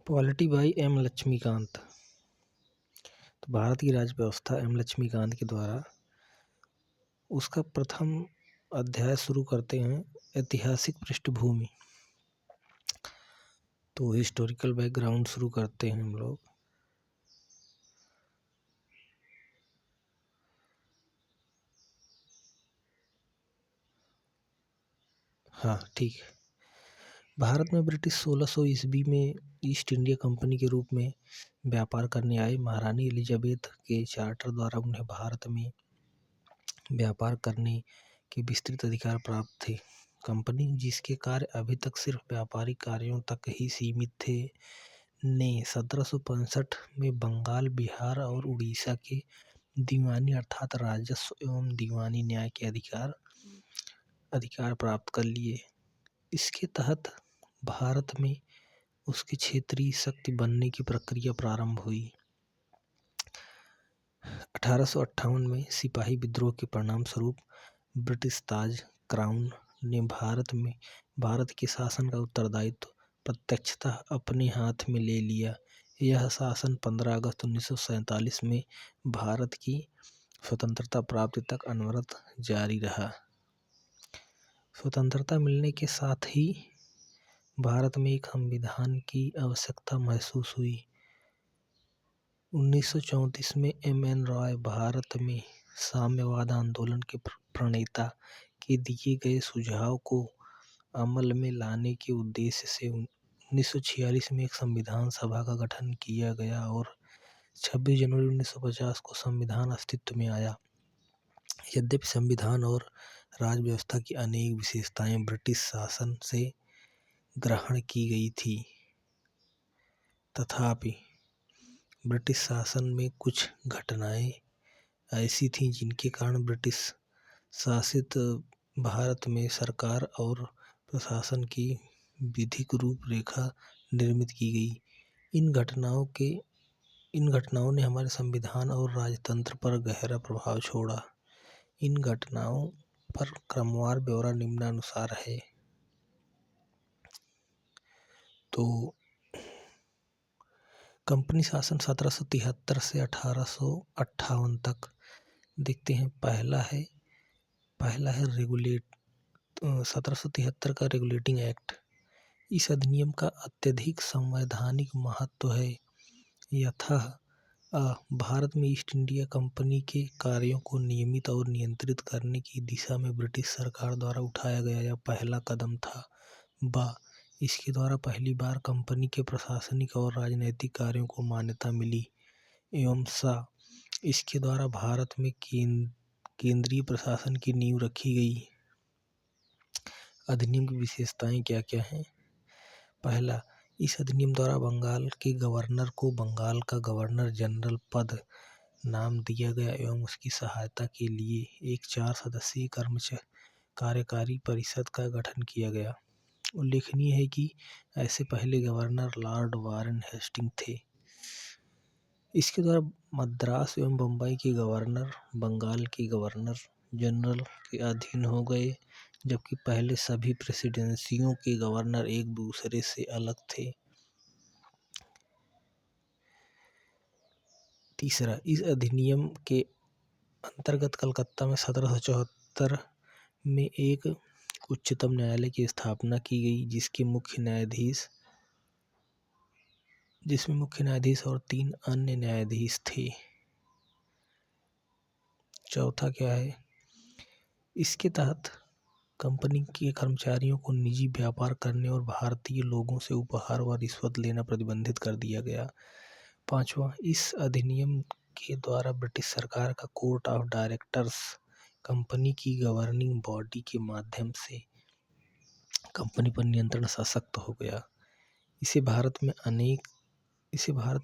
Polity by M Laxmikant. तो भारत की राज्य व्यवस्था एम लक्ष्मीकांत के द्वारा उसका प्रथम अध्याय शुरू करते हैं ऐतिहासिक पृष्ठभूमि। तो हिस्टोरिकल बैकग्राउंड शुरू करते हैं हम लोग। हाँ ठीक है। भारत में ब्रिटिश 1600 ईस्वी में ईस्ट इंडिया कंपनी के रूप में व्यापार करने आए। महारानी एलिजाबेथ के चार्टर द्वारा उन्हें भारत में व्यापार करने के विस्तृत अधिकार प्राप्त थे। कंपनी, जिसके कार्य अभी तक सिर्फ व्यापारिक कार्यों तक ही सीमित थे, ने 1765 में बंगाल, बिहार और उड़ीसा के दीवानी अर्थात राजस्व एवं दीवानी न्याय के अधिकार प्राप्त कर लिए। इसके तहत भारत में उसकी क्षेत्रीय शक्ति बनने की प्रक्रिया प्रारंभ हुई। 1858 में सिपाही विद्रोह के परिणाम स्वरूप ब्रिटिश ताज क्राउन ने भारत के शासन का उत्तरदायित्व प्रत्यक्षतः अपने हाथ में ले लिया। यह शासन 15 अगस्त 1947 में भारत की स्वतंत्रता प्राप्ति तक अनवरत जारी रहा। स्वतंत्रता मिलने के साथ ही भारत में एक संविधान की आवश्यकता महसूस हुई। 1934 में M.N. रॉय भारत में साम्यवाद आंदोलन के प्रणेता के दिए गए सुझाव को अमल में लाने के उद्देश्य से 1946 में एक संविधान सभा का गठन किया गया और 26 जनवरी 1950 को संविधान अस्तित्व में आया। यद्यपि संविधान और राज्य व्यवस्था की अनेक विशेषताएं ब्रिटिश शासन से ग्रहण की गई थी, तथापि ब्रिटिश शासन में कुछ घटनाएं ऐसी थीं जिनके कारण ब्रिटिश शासित भारत में सरकार और प्रशासन की विधिक रूपरेखा निर्मित की गई। इन घटनाओं ने हमारे संविधान और राजतंत्र पर गहरा प्रभाव छोड़ा। इन घटनाओं पर क्रमवार ब्यौरा निम्नानुसार है। तो कंपनी शासन 1773 से 1858 तक देखते हैं। पहला है 1773 का रेगुलेटिंग एक्ट। इस अधिनियम का अत्यधिक संवैधानिक महत्व है। यथा भारत में ईस्ट इंडिया कंपनी के कार्यों को नियमित और नियंत्रित करने की दिशा में ब्रिटिश सरकार द्वारा उठाया गया यह पहला कदम था। इसके द्वारा पहली बार कंपनी के प्रशासनिक और राजनैतिक कार्यों को मान्यता मिली। एवं इसके द्वारा भारत में केंद्रीय प्रशासन की नींव रखी गई। अधिनियम की विशेषताएं क्या क्या हैं? पहला, इस अधिनियम द्वारा बंगाल के गवर्नर को बंगाल का गवर्नर जनरल पद नाम दिया गया एवं उसकी सहायता के लिए एक 4 सदस्यीय कार्यकारी परिषद का गठन किया गया। उल्लेखनीय है कि ऐसे पहले गवर्नर लॉर्ड वारेन हेस्टिंग थे। इसके द्वारा मद्रास एवं बम्बई के गवर्नर बंगाल के गवर्नर जनरल के अधीन हो गए, जबकि पहले सभी प्रेसिडेंसियों के गवर्नर एक दूसरे से अलग थे। तीसरा, इस अधिनियम के अंतर्गत कलकत्ता में 1774 में एक उच्चतम न्यायालय की स्थापना की गई, जिसमें मुख्य न्यायाधीश और 3 अन्य न्यायाधीश थे। चौथा क्या है? इसके तहत कंपनी के कर्मचारियों को निजी व्यापार करने और भारतीय लोगों से उपहार व रिश्वत लेना प्रतिबंधित कर दिया गया। पांचवा, इस अधिनियम के द्वारा ब्रिटिश सरकार का कोर्ट ऑफ डायरेक्टर्स कंपनी की गवर्निंग बॉडी के माध्यम से कंपनी पर नियंत्रण सशक्त हो गया। इसे भारत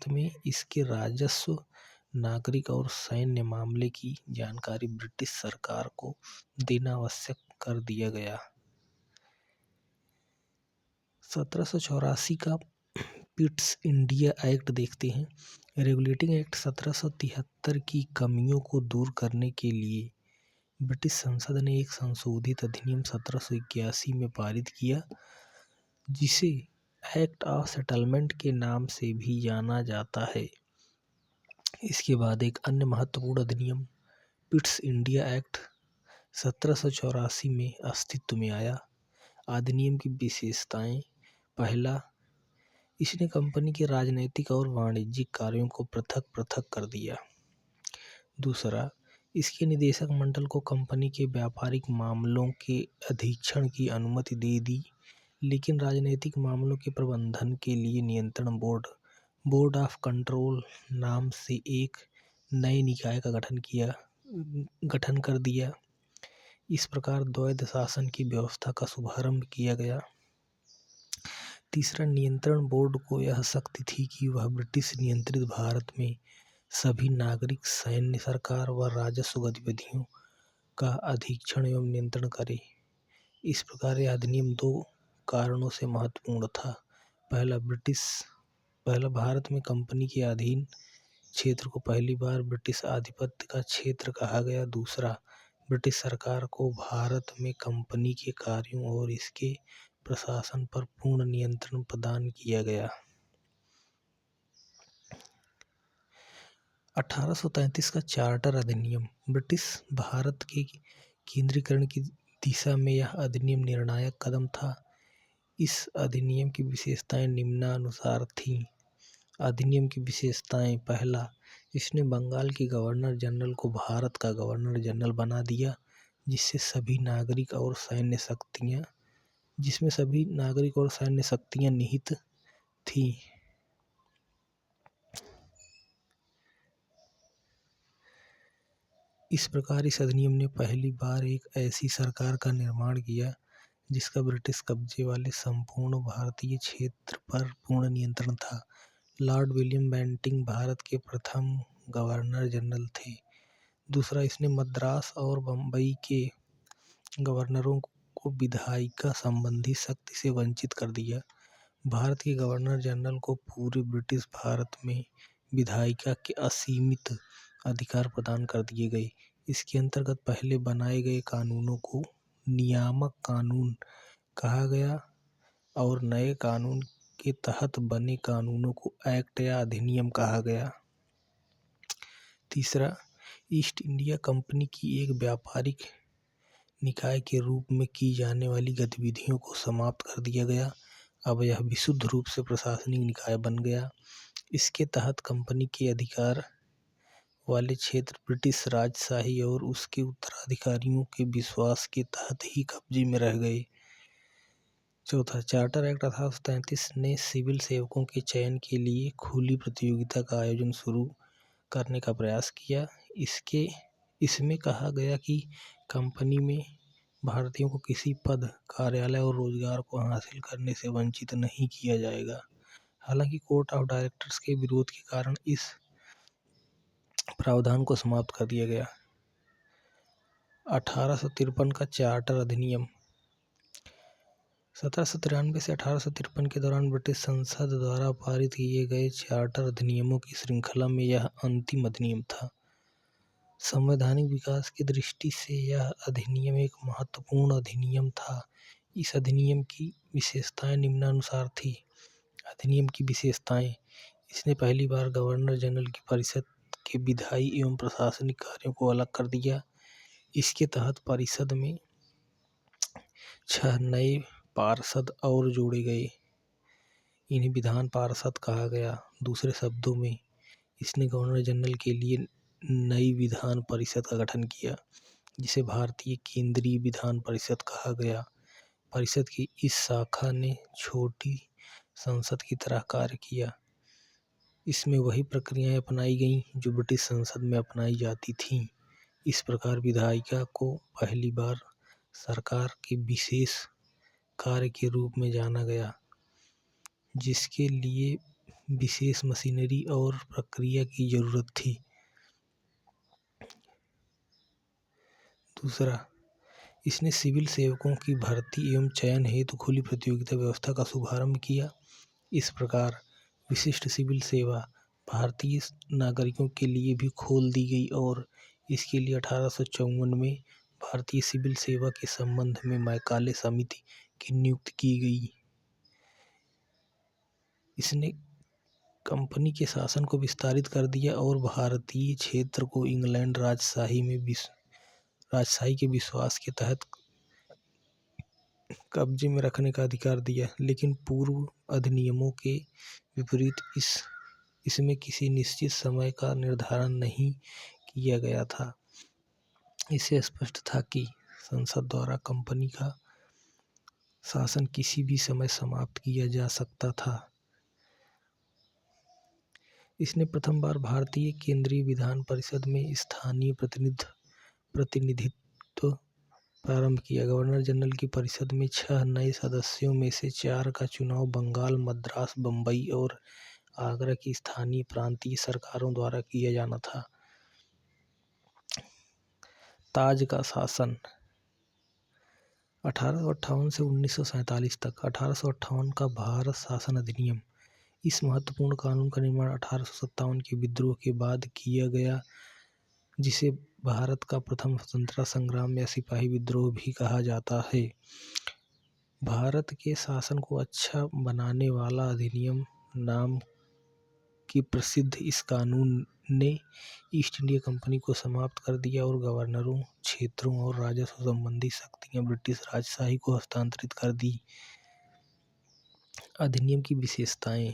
में इसके राजस्व, नागरिक और सैन्य मामले की जानकारी ब्रिटिश सरकार को देना आवश्यक कर दिया गया। 1784 का पिट्स इंडिया एक्ट देखते हैं। रेगुलेटिंग एक्ट 1773 की कमियों को दूर करने के लिए ब्रिटिश संसद ने एक संशोधित अधिनियम 1781 में पारित किया, जिसे एक्ट ऑफ सेटलमेंट के नाम से भी जाना जाता है। इसके बाद एक अन्य महत्वपूर्ण अधिनियम पिट्स इंडिया एक्ट 1784 में अस्तित्व में आया। अधिनियम की विशेषताएं: पहला, इसने कंपनी के राजनैतिक और वाणिज्यिक कार्यों को पृथक पृथक कर दिया। दूसरा, इसके निदेशक मंडल को कंपनी के व्यापारिक मामलों के अधीक्षण की अनुमति दे दी, लेकिन राजनीतिक मामलों के प्रबंधन के लिए नियंत्रण बोर्ड ऑफ कंट्रोल नाम से एक नए निकाय का गठन कर दिया। इस प्रकार द्वैध शासन की व्यवस्था का शुभारंभ किया गया। तीसरा, नियंत्रण बोर्ड को यह शक्ति थी कि वह ब्रिटिश नियंत्रित भारत में सभी नागरिक, सैन्य, सरकार व राजस्व गतिविधियों का अधीक्षण एवं नियंत्रण करे। इस प्रकार यह अधिनियम दो कारणों से महत्वपूर्ण था। पहला, भारत में कंपनी के अधीन क्षेत्र को पहली बार ब्रिटिश आधिपत्य का क्षेत्र कहा गया। दूसरा, ब्रिटिश सरकार को भारत में कंपनी के कार्यों और इसके प्रशासन पर पूर्ण नियंत्रण प्रदान किया गया। 1833 का चार्टर अधिनियम ब्रिटिश भारत के केंद्रीकरण की दिशा में यह अधिनियम निर्णायक कदम था। इस अधिनियम की विशेषताएं निम्नानुसार थीं। अधिनियम की विशेषताएं: पहला, इसने बंगाल के गवर्नर जनरल को भारत का गवर्नर जनरल बना दिया, जिसमें सभी नागरिक और सैन्य शक्तियां निहित थीं। इस प्रकार इस अधिनियम ने पहली बार एक ऐसी सरकार का निर्माण किया जिसका ब्रिटिश कब्जे वाले संपूर्ण भारतीय क्षेत्र पर पूर्ण नियंत्रण था। लॉर्ड विलियम बेंटिंक भारत के प्रथम गवर्नर जनरल थे। दूसरा, इसने मद्रास और बम्बई के गवर्नरों को विधायिका संबंधी शक्ति से वंचित कर दिया। भारत के गवर्नर जनरल को पूरे ब्रिटिश भारत में विधायिका के असीमित अधिकार प्रदान कर दिए गए। इसके अंतर्गत पहले बनाए गए कानूनों को नियामक कानून कहा गया और नए कानून के तहत बने कानूनों को एक्ट या अधिनियम कहा गया। तीसरा, ईस्ट इंडिया कंपनी की एक व्यापारिक निकाय के रूप में की जाने वाली गतिविधियों को समाप्त कर दिया गया। अब यह विशुद्ध रूप से प्रशासनिक निकाय बन गया। इसके तहत कंपनी के अधिकार वाले क्षेत्र ब्रिटिश राजशाही और उसके उत्तराधिकारियों के विश्वास के तहत ही कब्जे में रह गए। चौथा, चार्टर एक्ट 1833 ने सिविल सेवकों के चयन के लिए खुली प्रतियोगिता का आयोजन शुरू करने का प्रयास किया। इसमें कहा गया कि कंपनी में भारतीयों को किसी पद, कार्यालय और रोजगार को हासिल करने से वंचित नहीं किया जाएगा। हालांकि कोर्ट ऑफ डायरेक्टर्स के विरोध के कारण इस प्रावधान को समाप्त कर दिया गया। 1853 का चार्टर अधिनियम 1793 से 1853 के दौरान ब्रिटिश संसद द्वारा पारित किए गए चार्टर अधिनियमों की श्रृंखला में यह अंतिम अधिनियम था। संवैधानिक विकास की दृष्टि से यह अधिनियम एक महत्वपूर्ण अधिनियम था। इस अधिनियम की विशेषताएं निम्नानुसार थी। अधिनियम की विशेषताएं: इसने पहली बार गवर्नर जनरल की परिषद के विधायी एवं प्रशासनिक कार्यों को अलग कर दिया। इसके तहत परिषद में 6 नए पार्षद और जोड़े गए। इन्हें विधान पार्षद कहा गया। दूसरे शब्दों में, इसने गवर्नर जनरल के लिए नई विधान परिषद का गठन किया, जिसे भारतीय केंद्रीय विधान परिषद कहा गया। परिषद की इस शाखा ने छोटी संसद की तरह कार्य किया। इसमें वही प्रक्रियाएं अपनाई गईं जो ब्रिटिश संसद में अपनाई जाती थीं। इस प्रकार विधायिका को पहली बार सरकार के विशेष कार्य के रूप में जाना गया, जिसके लिए विशेष मशीनरी और प्रक्रिया की जरूरत थी। दूसरा, इसने सिविल सेवकों की भर्ती एवं चयन हेतु खुली प्रतियोगिता व्यवस्था का शुभारंभ किया। इस प्रकार विशिष्ट सिविल सेवा भारतीय नागरिकों के लिए भी खोल दी गई और इसके लिए 1854 में भारतीय सिविल सेवा के संबंध में मैकाले समिति की नियुक्ति की गई। इसने कंपनी के शासन को विस्तारित कर दिया और भारतीय क्षेत्र को इंग्लैंड राजशाही के विश्वास के तहत कब्जे में रखने का अधिकार दिया। लेकिन पूर्व अधिनियमों के विपरीत इसमें किसी निश्चित समय का निर्धारण नहीं किया गया था। इससे स्पष्ट था कि संसद द्वारा कंपनी का शासन किसी भी समय समाप्त किया जा सकता था। इसने प्रथम बार भारतीय केंद्रीय विधान परिषद में स्थानीय प्रतिनिधित्व प्रारंभ किया। गवर्नर जनरल की परिषद में 6 नए सदस्यों में से 4 का चुनाव बंगाल, मद्रास, बम्बई और आगरा की स्थानीय प्रांतीय सरकारों द्वारा किया जाना था। ताज का शासन 1858 से 1947 तक। 1858 का भारत शासन अधिनियम। इस महत्वपूर्ण कानून का निर्माण 1857 के विद्रोह के बाद किया गया, जिसे भारत का प्रथम स्वतंत्रता संग्राम या सिपाही विद्रोह भी कहा जाता है। भारत के शासन को अच्छा बनाने वाला अधिनियम नाम की प्रसिद्ध इस कानून ने ईस्ट इंडिया कंपनी को समाप्त कर दिया और गवर्नरों, क्षेत्रों और राजस्व संबंधी शक्तियां ब्रिटिश राजशाही को हस्तांतरित कर दी। अधिनियम की विशेषताएं।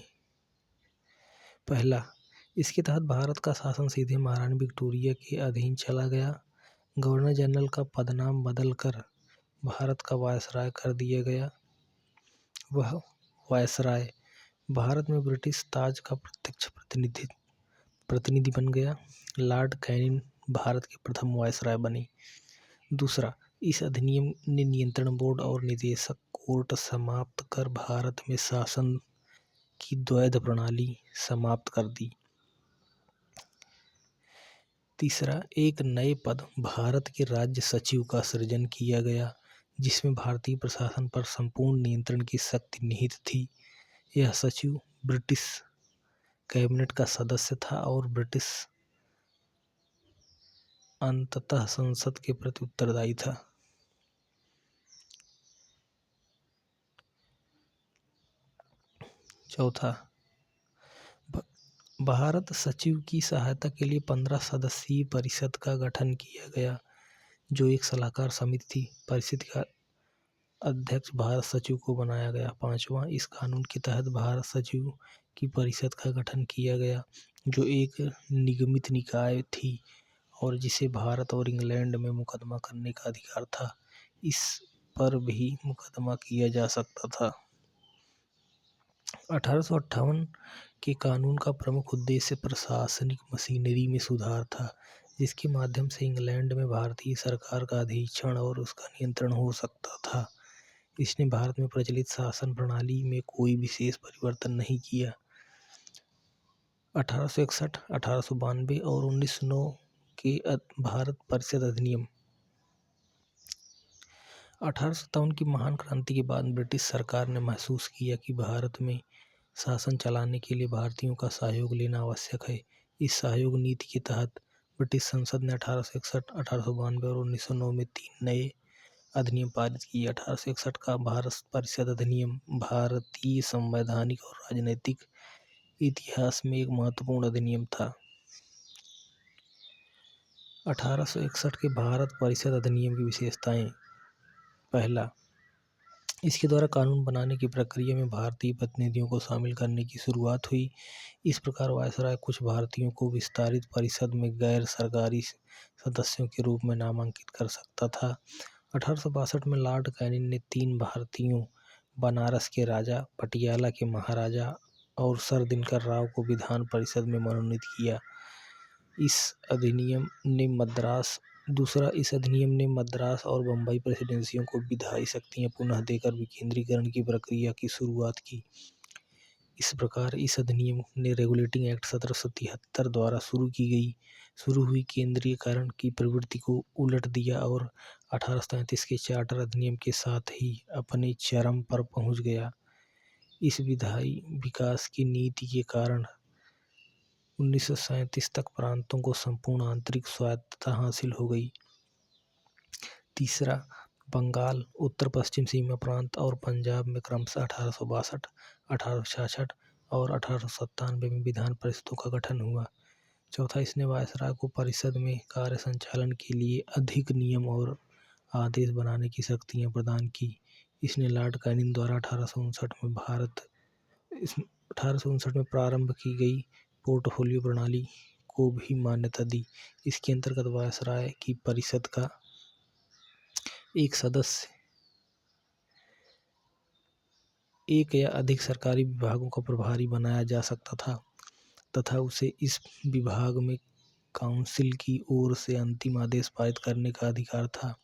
पहला, इसके तहत भारत का शासन सीधे महारानी विक्टोरिया के अधीन चला गया। गवर्नर जनरल का पदनाम बदलकर भारत का वायसराय कर दिया गया। वह वायसराय भारत में ब्रिटिश ताज का प्रत्यक्ष प्रतिनिधि बन गया। लॉर्ड कैनिंग भारत के प्रथम वायसराय बने। दूसरा, इस अधिनियम ने नियंत्रण बोर्ड और निदेशक कोर्ट समाप्त कर भारत में शासन की द्वैध प्रणाली समाप्त कर दी। तीसरा, एक नए पद भारत के राज्य सचिव का सृजन किया गया, जिसमें भारतीय प्रशासन पर संपूर्ण नियंत्रण की शक्ति निहित थी। यह सचिव ब्रिटिश कैबिनेट का सदस्य था और ब्रिटिश अंततः संसद के प्रति उत्तरदायी था। चौथा, भारत सचिव की सहायता के लिए 15 सदस्यीय परिषद का गठन किया गया, जो एक सलाहकार समिति थी। परिषद का अध्यक्ष भारत सचिव को बनाया गया। पांचवा, इस कानून के तहत भारत सचिव की परिषद का गठन किया गया, जो एक निगमित निकाय थी और जिसे भारत और इंग्लैंड में मुकदमा करने का अधिकार था। इस पर भी मुकदमा किया जा सकता था। 1858 के कानून का प्रमुख उद्देश्य प्रशासनिक मशीनरी में सुधार था, जिसके माध्यम से इंग्लैंड में भारतीय सरकार का अधीक्षण और उसका नियंत्रण हो सकता था। इसने भारत में प्रचलित शासन प्रणाली में कोई विशेष परिवर्तन नहीं किया। 1861, 1892 और 1909 के भारत परिषद अधिनियम। 1857 की महान क्रांति के बाद ब्रिटिश सरकार ने महसूस किया कि भारत में शासन चलाने के लिए भारतीयों का सहयोग लेना आवश्यक है। इस सहयोग नीति के तहत ब्रिटिश संसद ने 1861, 1892 और 1909 में 3 नए अधिनियम पारित किए। 1861 का भारत परिषद अधिनियम भारतीय संवैधानिक और राजनीतिक इतिहास में एक महत्वपूर्ण अधिनियम था। 1861 के भारत परिषद अधिनियम की विशेषताएं। पहला, इसके द्वारा कानून बनाने की प्रक्रिया में भारतीय प्रतिनिधियों को शामिल करने की शुरुआत हुई। इस प्रकार वायसराय कुछ भारतीयों को विस्तारित परिषद में गैर सरकारी सदस्यों के रूप में नामांकित कर सकता था। 1862 में लॉर्ड कैनिंग ने 3 भारतीयों, बनारस के राजा, पटियाला के महाराजा और सर दिनकर राव को विधान परिषद में मनोनीत किया। इस अधिनियम ने मद्रास और बम्बई प्रेसिडेंसियों को विधायी शक्तियां पुनः देकर विकेंद्रीकरण की प्रक्रिया की शुरुआत की। इस प्रकार इस अधिनियम ने रेगुलेटिंग एक्ट 1773 द्वारा शुरू हुई केंद्रीयकरण की प्रवृत्ति को उलट दिया और 1837 के चार्टर अधिनियम के साथ ही अपने चरम पर पहुंच गया। इस विधायी विकास की नीति के कारण 1937 तक प्रांतों को संपूर्ण आंतरिक स्वायत्तता हासिल हो गई। तीसरा, बंगाल, उत्तर पश्चिम सीमा प्रांत और पंजाब में क्रमशः 1862, 1866 और 1897 में विधान परिषदों का गठन हुआ। चौथा, इसने वायसराय को परिषद में कार्य संचालन के लिए अधिक नियम और आदेश बनाने की शक्तियाँ प्रदान की। इसने लॉर्ड कैनिंग द्वारा 1859 में प्रारंभ की गई पोर्टफोलियो प्रणाली को भी मान्यता दी। इसके अंतर्गत वायसराय की परिषद का एक सदस्य एक या अधिक सरकारी विभागों का प्रभारी बनाया जा सकता था तथा उसे इस विभाग में काउंसिल की ओर से अंतिम आदेश पारित करने का अधिकार था।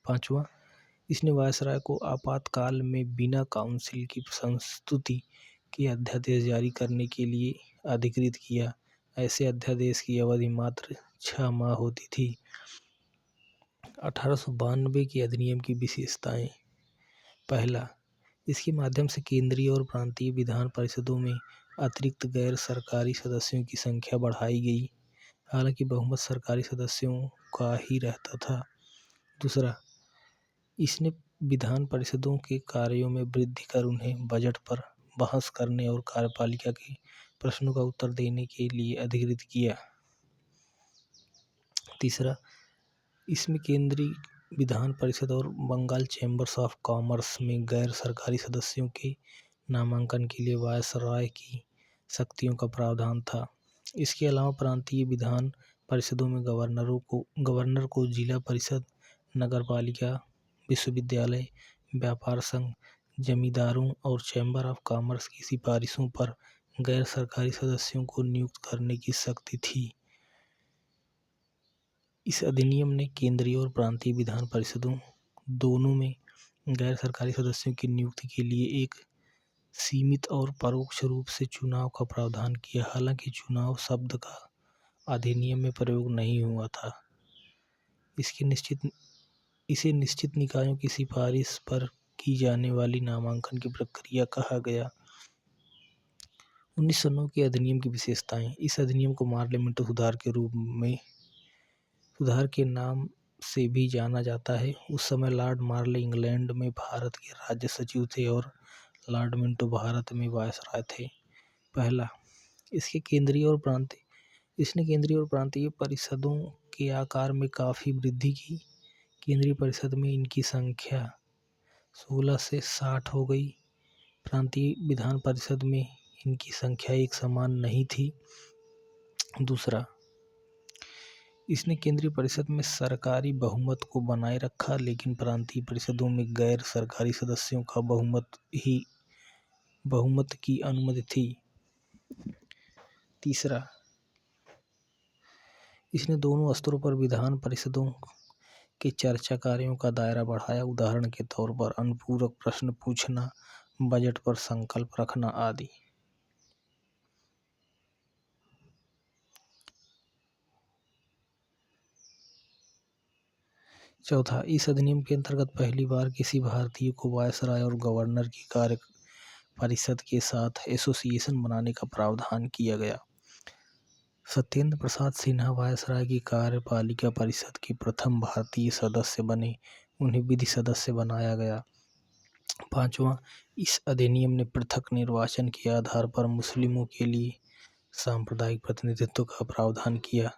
पांचवा, इसने वायसराय को आपातकाल में बिना काउंसिल की संस्तुति के अध्यादेश जारी करने के लिए अधिकृत किया। ऐसे अध्यादेश की अवधि मात्र 6 माह होती थी। 1892 के अधिनियम की विशेषताएं। पहला, इसके माध्यम से केंद्रीय और प्रांतीय विधान परिषदों में अतिरिक्त गैर सरकारी सदस्यों की संख्या बढ़ाई गई, हालांकि बहुमत सरकारी सदस्यों का ही रहता था। दूसरा, इसने विधान परिषदों के कार्यों में वृद्धि कर उन्हें बजट पर बहस करने और कार्यपालिका के प्रश्नों का उत्तर देने के लिए अधिकृत किया। तीसरा, इसमें केंद्रीय विधान परिषद और बंगाल चैम्बर्स ऑफ कॉमर्स में गैर सरकारी सदस्यों के नामांकन के लिए वायसराय की शक्तियों का प्रावधान था। इसके अलावा प्रांतीय विधान परिषदों में गवर्नर को जिला परिषद, नगरपालिका, विश्वविद्यालय, व्यापार संघ, जमींदारों और चैम्बर ऑफ कॉमर्स की सिफारिशों पर गैर सरकारी सदस्यों को नियुक्त करने की शक्ति थी। इस अधिनियम ने केंद्रीय और प्रांतीय विधान परिषदों दोनों में गैर सरकारी सदस्यों की नियुक्ति के लिए एक सीमित और परोक्ष रूप से चुनाव का प्रावधान किया। हालांकि चुनाव शब्द का अधिनियम में प्रयोग नहीं हुआ था। इसे निश्चित निकायों की सिफारिश पर की जाने वाली नामांकन की प्रक्रिया कहा गया। 1909 के अधिनियम की विशेषताएं। इस अधिनियम को पार्लियामेंट सुधार के नाम से भी जाना जाता है। उस समय लॉर्ड मार्ले इंग्लैंड में भारत के राज्य सचिव थे और लॉर्ड मिंटो भारत में वायसराय थे। पहला, इसने केंद्रीय और प्रांतीय परिषदों के आकार में काफ़ी वृद्धि की। केंद्रीय परिषद में इनकी संख्या 16 से 60 हो गई। प्रांतीय विधान परिषद में इनकी संख्या एक समान नहीं थी। दूसरा, इसने केंद्रीय परिषद में सरकारी बहुमत को बनाए रखा, लेकिन प्रांतीय परिषदों में गैर सरकारी सदस्यों का बहुमत की अनुमति थी। तीसरा, इसने दोनों स्तरों पर विधान परिषदों के चर्चा कार्यों का दायरा बढ़ाया। उदाहरण के तौर पर अनुपूरक प्रश्न पूछना, बजट पर संकल्प रखना आदि। चौथा, इस अधिनियम के अंतर्गत पहली बार किसी भारतीय को वायसराय और गवर्नर की कार्य परिषद के साथ एसोसिएशन बनाने का प्रावधान किया गया। सत्येंद्र प्रसाद सिन्हा वायसराय की कार्यपालिका परिषद के प्रथम भारतीय सदस्य बने। उन्हें विधि सदस्य बनाया गया। पांचवा, इस अधिनियम ने पृथक निर्वाचन के आधार पर मुस्लिमों के लिए सांप्रदायिक प्रतिनिधित्व का प्रावधान किया।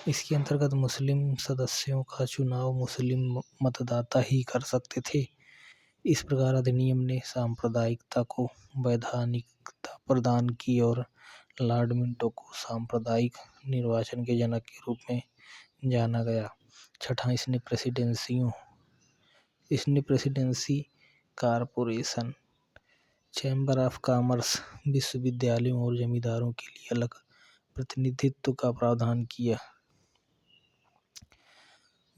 इसके अंतर्गत मुस्लिम सदस्यों का चुनाव मुस्लिम मतदाता ही कर सकते थे। इस प्रकार अधिनियम ने सांप्रदायिकता को वैधानिकता प्रदान की और लॉर्ड मिंटो को सांप्रदायिक निर्वाचन के जनक के रूप में जाना गया। छठा, इसने presidency, corporation, chamber of commerce, विश्वविद्यालयों और जमींदारों के लिए अलग प्रतिनिधित्व का प्रावधान किया।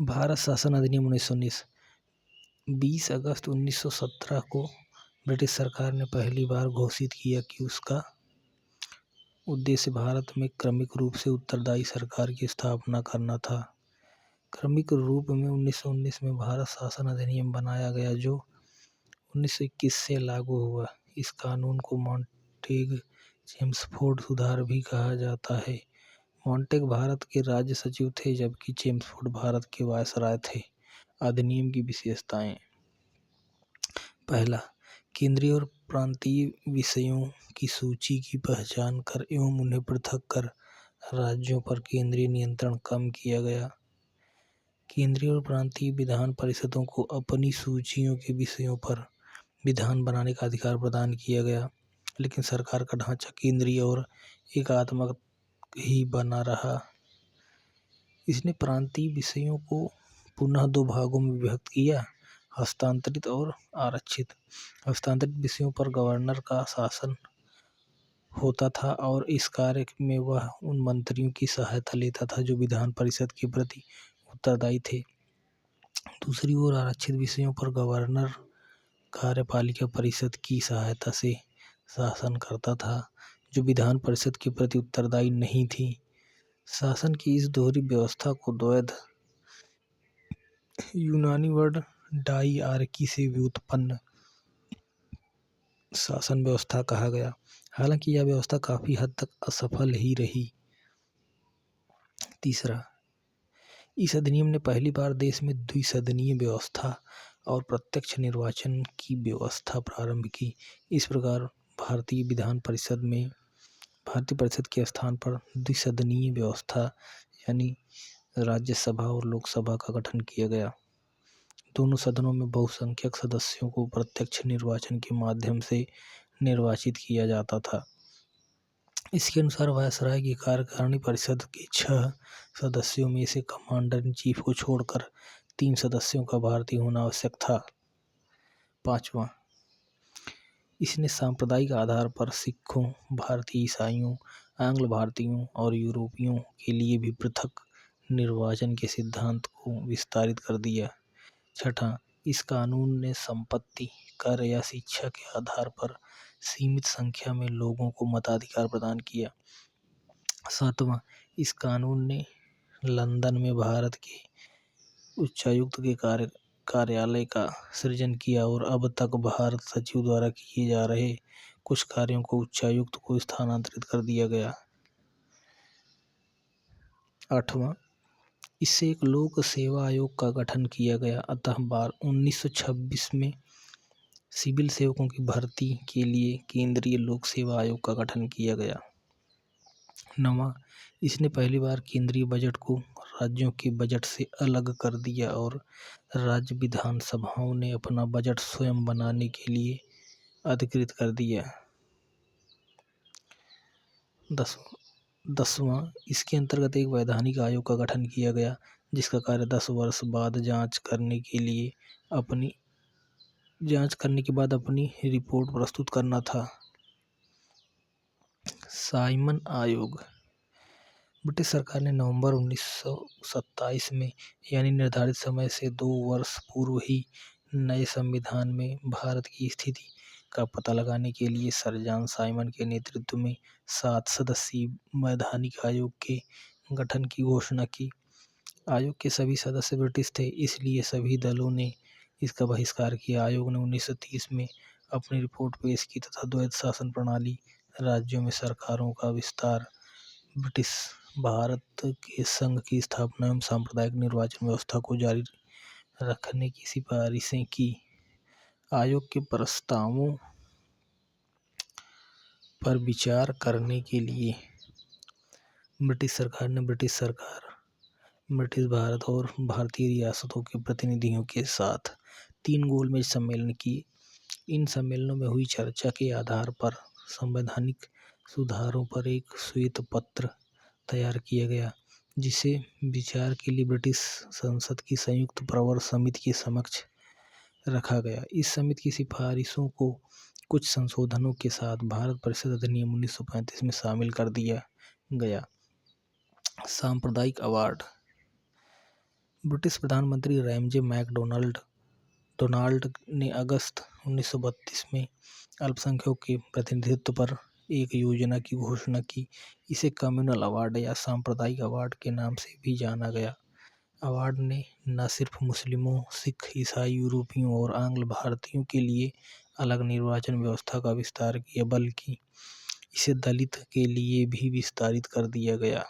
भारत शासन अधिनियम 1919। 20 अगस्त 1917 को ब्रिटिश सरकार ने पहली बार घोषित किया कि उसका उद्देश्य भारत में क्रमिक रूप से उत्तरदायी सरकार की स्थापना करना था। क्रमिक रूप में 1919 में भारत शासन अधिनियम बनाया गया, जो 1921 से लागू हुआ। इस कानून को मॉन्टेग-चेम्सफोर्ड सुधार भी कहा जाता है। मॉन्टेग भारत के राज्य सचिव थे, जबकि चेम्सफोर्ड भारत के वायसराय थे। अधिनियम की विशेषताएं। पहला, केंद्रीय और प्रांतीय विषयों की सूची की पहचान कर एवं उन्हें पृथक कर राज्यों पर केंद्रीय नियंत्रण कम किया गया। केंद्रीय और प्रांतीय विधान परिषदों को अपनी सूचियों के विषयों पर विधान बनाने का अधिकार प्रदान किया गया, लेकिन सरकार का ढांचा केंद्रीय और एकात्मक ही बना रहा। इसने प्रांतीय विषयों को पुनः दो भागों में विभक्त किया, हस्तांतरित और आरक्षित। हस्तांतरित विषयों पर गवर्नर का शासन होता था और इस कार्य में वह उन मंत्रियों की सहायता लेता था जो विधान परिषद के प्रति उत्तरदायी थे। दूसरी ओर आरक्षित विषयों पर गवर्नर कार्यपालिका परिषद की सहायता से शासन करता था, जो विधान परिषद के प्रति उत्तरदायी नहीं थी। शासन की इस दोहरी व्यवस्था को द्वैध यूनानी वर्ड डाइआर्की से व्युत्पन्न शासन व्यवस्था कहा गया। हालांकि यह व्यवस्था काफी हद तक असफल ही रही। तीसरा, इस अधिनियम ने पहली बार देश में द्विसदनीय व्यवस्था और प्रत्यक्ष निर्वाचन की व्यवस्था प्रारंभ की। इस प्रकार भारतीय परिषद के स्थान पर द्विसदनीय व्यवस्था यानी राज्यसभा और लोकसभा का गठन किया गया। दोनों सदनों में बहुसंख्यक सदस्यों को प्रत्यक्ष निर्वाचन के माध्यम से निर्वाचित किया जाता था। इसके अनुसार वायसराय की कार्यकारिणी परिषद के 6 सदस्यों में से कमांडर इन चीफ को छोड़कर 3 सदस्यों का भारतीय होना आवश्यक था। 5वां, इसने सांप्रदायिक आधार पर सिखों, भारतीय ईसाइयों, आंग्ल भारतीयों और यूरोपियों के लिए भी पृथक निर्वाचन के सिद्धांत को विस्तारित कर दिया। 6ठा, इस कानून ने संपत्ति, कर या शिक्षा के आधार पर सीमित संख्या में लोगों को मताधिकार प्रदान किया। 7वां, इस कानून ने लंदन में भारत के उच्चायुक्त के कार्यालय का सृजन किया और अब तक भारत सचिव द्वारा किए जा रहे कुछ कार्यों को उच्चायुक्त को स्थानांतरित कर दिया गया। 8वां, इससे एक लोक सेवा आयोग का गठन किया गया। अतः 1926 में सिविल सेवकों की भर्ती के लिए केंद्रीय लोक सेवा आयोग का गठन किया गया। 9वां, इसने पहली बार केंद्रीय बजट को राज्यों के बजट से अलग कर दिया और राज्य विधानसभाओं ने अपना बजट स्वयं बनाने के लिए अधिकृत कर दिया। 10वां, इसके अंतर्गत एक वैधानिक आयोग का गठन किया गया, जिसका कार्य 10 वर्ष बाद जांच करने के बाद अपनी रिपोर्ट प्रस्तुत करना था। साइमन आयोग। ब्रिटिश सरकार ने नवंबर 1927 में यानी निर्धारित समय से 2 वर्ष पूर्व ही नए संविधान में भारत की स्थिति का पता लगाने के लिए सर जॉन साइमन के नेतृत्व में 7 सदस्यीय वैधानिक आयोग के गठन की घोषणा की। आयोग के सभी सदस्य ब्रिटिश थे, इसलिए सभी दलों ने इसका बहिष्कार किया। आयोग ने 1930 में अपनी रिपोर्ट पेश की तथा द्वैध शासन प्रणाली, राज्यों में सरकारों का विस्तार, ब्रिटिश भारत के संघ की स्थापना एवं सांप्रदायिक निर्वाचन व्यवस्था को जारी रखने की सिफारिशें की। आयोग के प्रस्तावों पर विचार करने के लिए ब्रिटिश सरकार ने ब्रिटिश भारत और भारतीय रियासतों के प्रतिनिधियों के साथ 3 गोलमेज सम्मेलन किए। इन सम्मेलनों में हुई चर्चा के आधार पर संवैधानिक सुधारों पर एक श्वेत पत्र तैयार किया गया, जिसे विचार के लिए ब्रिटिश संसद की संयुक्त प्रवर समिति के समक्ष रखा गया। इस समिति की सिफारिशों को कुछ संशोधनों के साथ भारत परिषद अधिनियम 1935 में शामिल कर दिया गया। सांप्रदायिक अवार्ड। ब्रिटिश प्रधानमंत्री रैमजे मैकडोनाल्ड ने अगस्त 1932 में अल्पसंख्यकों के प्रतिनिधित्व पर एक योजना की घोषणा की। इसे कम्युनल अवार्ड या सांप्रदायिक अवार्ड के नाम से भी जाना गया। अवार्ड ने न सिर्फ मुस्लिमों, सिख, ईसाई, यूरोपियों और आंग्ल भारतीयों के लिए अलग निर्वाचन व्यवस्था का विस्तार किया, बल्कि इसे दलित के लिए भी विस्तारित कर दिया गया।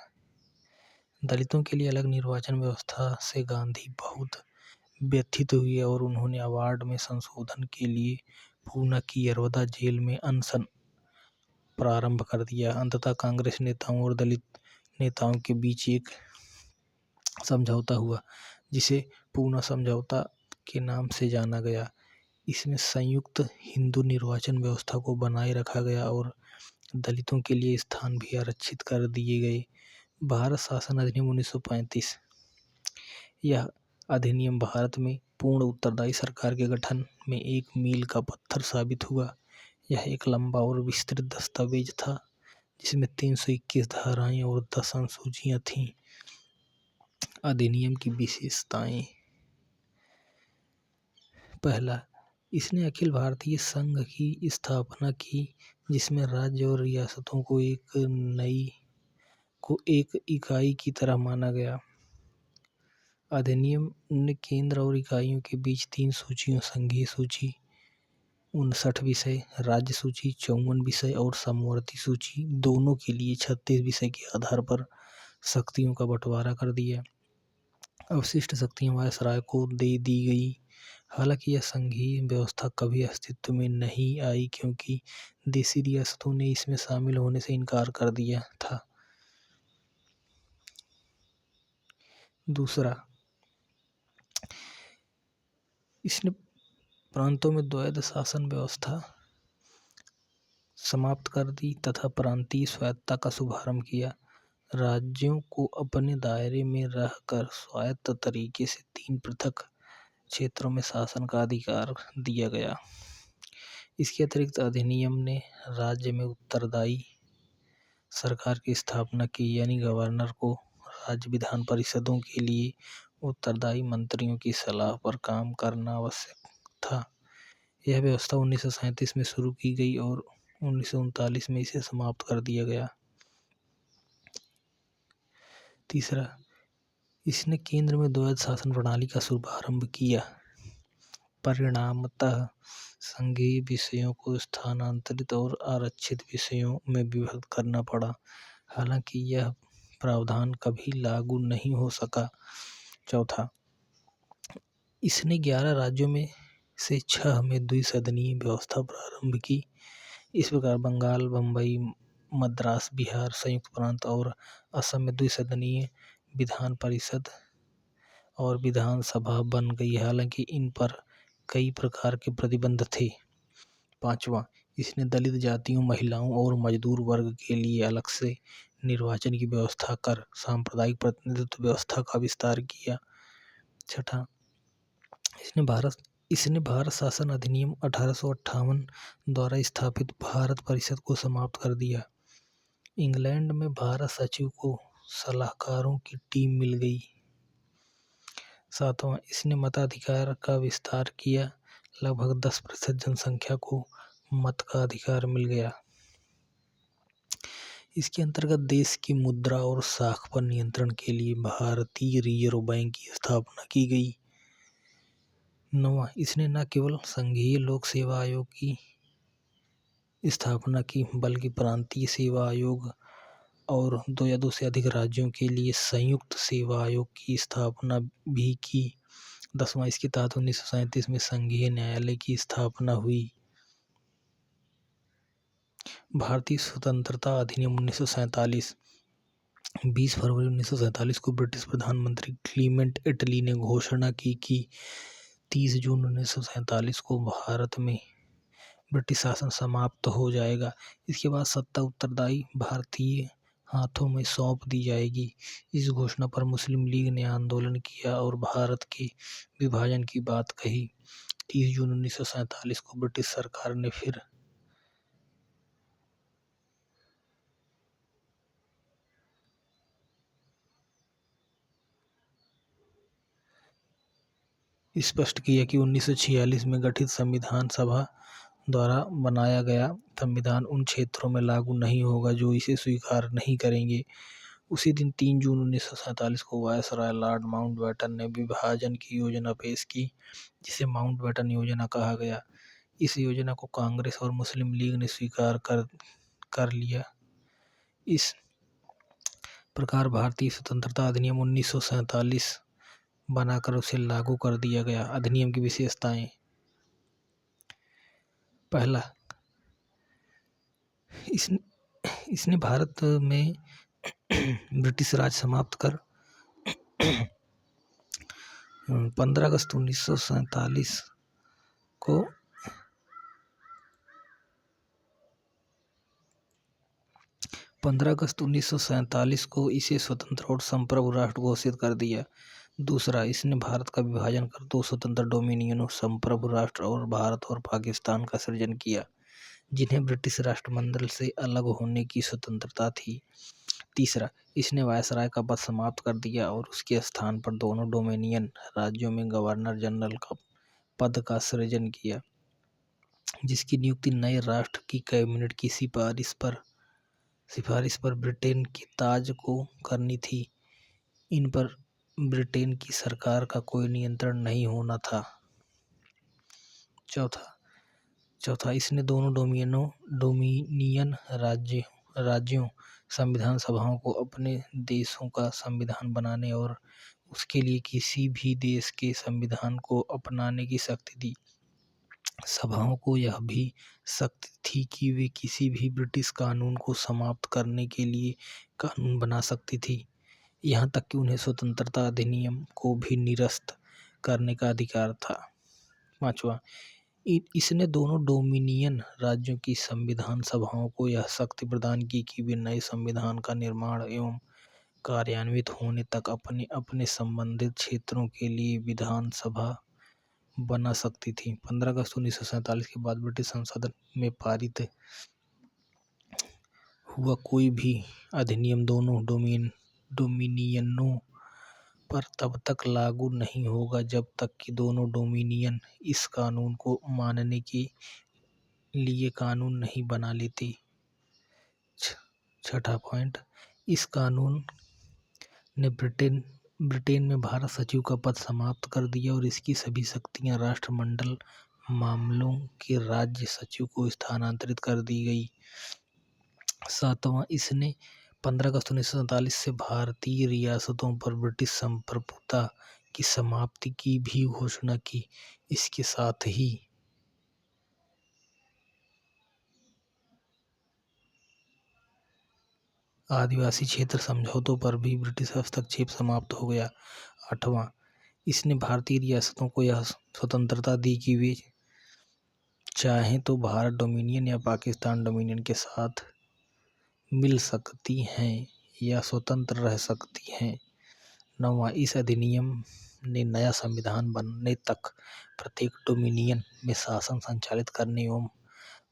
दलितों के लिए अलग निर्वाचन व्यवस्था से गांधी बहुत व्यथित हुए और उन्होंने अवार्ड में संशोधन के लिए पूना की यरवदा जेल में अनशन प्रारंभ कर दिया। अंततः कांग्रेस नेताओं और दलित नेताओं के बीच एक समझौता हुआ, जिसे पूना समझौता के नाम से जाना गया। इसमें संयुक्त हिंदू निर्वाचन व्यवस्था को बनाए रखा गया और दलितों के लिए स्थान भी आरक्षित कर दिए गए। भारत शासन अधिनियम 1935। यह अधिनियम भारत में पूर्ण उत्तरदायी सरकार के गठन में एक मील का पत्थर साबित हुआ। यह एक लंबा और विस्तृत दस्तावेज था, जिसमें 321 धाराएं और 10 अनुसूचियां थीं। अधिनियम की विशेषताएं। पहला, इसने अखिल भारतीय संघ की स्थापना की, जिसमें राज्य और रियासतों को एक इकाई की तरह माना गया। अधिनियम ने केंद्र और इकाइयों के बीच 3 सूचियों, संघीय सूची 59 विषय, राज्य सूची 54 विषय और समवर्ती सूची दोनों के लिए 36 विषय के आधार पर शक्तियों का बंटवारा कर दिया। अवशिष्ट शक्तियां वायसराय को दे दी गई। हालांकि यह संघीय व्यवस्था कभी अस्तित्व में नहीं आई, क्योंकि देशी रियासतों ने इसमें शामिल होने से इनकार कर दिया था। दूसरा, इसने प्रांतों में द्वैध शासन व्यवस्था समाप्त कर दी तथा प्रांतीय स्वायत्तता का शुभारंभ किया। राज्यों को अपने दायरे में रहकर स्वायत्त तरीके से 3 पृथक क्षेत्रों में शासन का अधिकार दिया गया। इसके अतिरिक्त अधिनियम ने राज्य में उत्तरदायी सरकार की स्थापना की, यानी गवर्नर को राज्य विधान परिषदों के लिए उत्तरदायी मंत्रियों की सलाह पर काम करना आवश्यक था। यह व्यवस्था 1937 में शुरू की गई और 1939 में इसे समाप्त कर दिया गया। तीसरा, इसने केंद्र में द्वैध शासन प्रणाली का शुभारंभ किया। परिणामतः संघीय विषयों को स्थानांतरित और आरक्षित विषयों में विभक्त करना पड़ा। हालांकि यह प्रावधान कभी लागू नहीं हो सका। चौथा, इसने 11 राज्यों में से 6 में द्विसदनीय व्यवस्था प्रारंभ की। इस प्रकार बंगाल, बम्बई, मद्रास, बिहार, संयुक्त प्रांत और असम में द्विसदनीय विधान परिषद और विधानसभा बन गई। हालांकि इन पर कई प्रकार के प्रतिबंध थे। पांचवा, इसने दलित जातियों, महिलाओं और मजदूर वर्ग के लिए अलग से निर्वाचन की व्यवस्था कर सांप्रदायिक प्रतिनिधित्व व्यवस्था का विस्तार किया। छठा, इसने भारत शासन अधिनियम 1858 द्वारा स्थापित भारत परिषद को समाप्त कर दिया। इंग्लैंड में भारत सचिव को सलाहकारों की टीम मिल गई। सातवां, इसने मताधिकार का विस्तार किया। लगभग 10% जनसंख्या को मत का अधिकार मिल गया। इसके अंतर्गत देश की मुद्रा और साख पर नियंत्रण के लिए भारतीय रिजर्व बैंक की स्थापना की गई। 9वां, इसने न केवल संघीय लोक सेवा आयोग की स्थापना की, बल्कि प्रांतीय सेवा आयोग और 2 या 2 से अधिक राज्यों के लिए संयुक्त सेवा आयोग की स्थापना भी की। 10वां, इसके तहत 1937 में संघीय न्यायालय की स्थापना हुई। भारतीय स्वतंत्रता अधिनियम 1947। 20 फरवरी 1947 को ब्रिटिश प्रधानमंत्री क्लीमेंट एटली ने घोषणा की कि 30 जून 1947 को भारत में ब्रिटिश शासन समाप्त हो जाएगा। इसके बाद सत्ता उत्तरदायी भारतीय हाथों में सौंप दी जाएगी। इस घोषणा पर मुस्लिम लीग ने आंदोलन किया और भारत के विभाजन की बात कही। 30 जून 1947 को ब्रिटिश सरकार ने फिर स्पष्ट किया कि 1946 में गठित संविधान सभा द्वारा बनाया गया संविधान उन क्षेत्रों में लागू नहीं होगा जो इसे स्वीकार नहीं करेंगे। उसी दिन 3 जून 1947 को वायसराय लॉर्ड माउंटबेटन ने विभाजन की योजना पेश की, जिसे माउंटबेटन योजना कहा गया। इस योजना को कांग्रेस और मुस्लिम लीग ने स्वीकार कर लिया। इस प्रकार भारतीय स्वतंत्रता अधिनियम 1947 बनाकर उसे लागू कर दिया गया। अधिनियम की विशेषताएं। पहला, इसने भारत में ब्रिटिश राज समाप्त कर 15 अगस्त 1947 को 15 अगस्त 1947 को इसे स्वतंत्र और संप्रभु राष्ट्र घोषित कर दिया। दूसरा, इसने भारत का विभाजन कर 2 स्वतंत्र डोमिनियनों, संप्रभु राष्ट्र और भारत और पाकिस्तान का सृजन किया, जिन्हें ब्रिटिश राष्ट्रमंडल से अलग होने की स्वतंत्रता थी। तीसरा, इसने वायसराय का पद समाप्त कर दिया और उसके स्थान पर दोनों डोमिनियन राज्यों में गवर्नर जनरल का पद का सृजन किया, जिसकी नियुक्ति नए राष्ट्र की कैबिनेट की सिफारिश पर ब्रिटेन के ताज को करनी थी। इन पर ब्रिटेन की सरकार का कोई नियंत्रण नहीं होना था। चौथा, इसने दोनों डोमिनियन राज्यों संविधान सभाओं को अपने देशों का संविधान बनाने और उसके लिए किसी भी देश के संविधान को अपनाने की शक्ति दी। सभाओं को यह भी शक्ति थी कि वे किसी भी ब्रिटिश कानून को समाप्त करने के लिए कानून बना सकती थी, यहाँ तक कि उन्हें स्वतंत्रता अधिनियम को भी निरस्त करने का अधिकार था। पांचवा, इसने दोनों डोमिनियन राज्यों की संविधान सभाओं को यह शक्ति प्रदान की कि वे नए संविधान का निर्माण एवं कार्यान्वित होने तक अपने अपने संबंधित क्षेत्रों के लिए विधान सभा बना सकती थी। 15 अगस्त 1947 के बाद ब्रिटिश संसद में पारित हुआ कोई भी अधिनियम दोनों डोमिनियनों पर तब तक लागू नहीं होगा जब तक कि दोनों डोमिनियन इस कानून को मानने के लिए कानून नहीं बना लेते। छठा पॉइंट, इस कानून ने ब्रिटेन में भारत सचिव का पद समाप्त कर दिया और इसकी सभी शक्तियां राष्ट्रमंडल मामलों के राज्य सचिव को स्थानांतरित कर दी गई। सातवां, इसने 15 अगस्त 1947 से भारतीय रियासतों पर ब्रिटिश संप्रभुता की समाप्ति की भी घोषणा की। इसके साथ ही आदिवासी क्षेत्र समझौतों पर भी ब्रिटिश हस्तक्षेप समाप्त हो गया। आठवां, इसने भारतीय रियासतों को यह स्वतंत्रता दी कि वे चाहें तो भारत डोमिनियन या पाकिस्तान डोमिनियन के साथ मिल सकती हैं या स्वतंत्र रह सकती हैं। नौवां, इस अधिनियम ने नया संविधान बनने तक प्रत्येक डोमिनियन में शासन संचालित करने एवं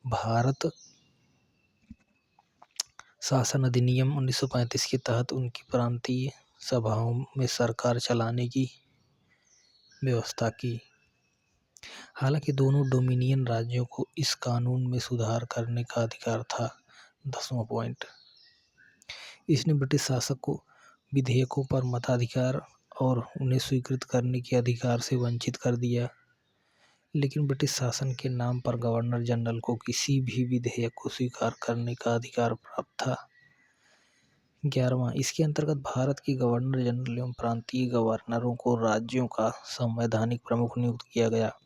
भारत शासन अधिनियम 1935 के तहत उनकी प्रांतीय सभाओं में सरकार चलाने की व्यवस्था की। हालांकि दोनों डोमिनियन राज्यों को इस कानून में सुधार करने का अधिकार था। 10वां पॉइंट, इसने ब्रिटिश शासक को विधेयकों पर मताधिकार और उन्हें स्वीकृत करने के अधिकार से वंचित कर दिया, लेकिन ब्रिटिश शासन के नाम पर गवर्नर जनरल को किसी भी विधेयक को स्वीकार करने का अधिकार प्राप्त था। 11वां, इसके अंतर्गत भारत के गवर्नर जनरल एवं प्रांतीय गवर्नरों को राज्यों का संवैधानिक प्रमुख नियुक्त किया गया।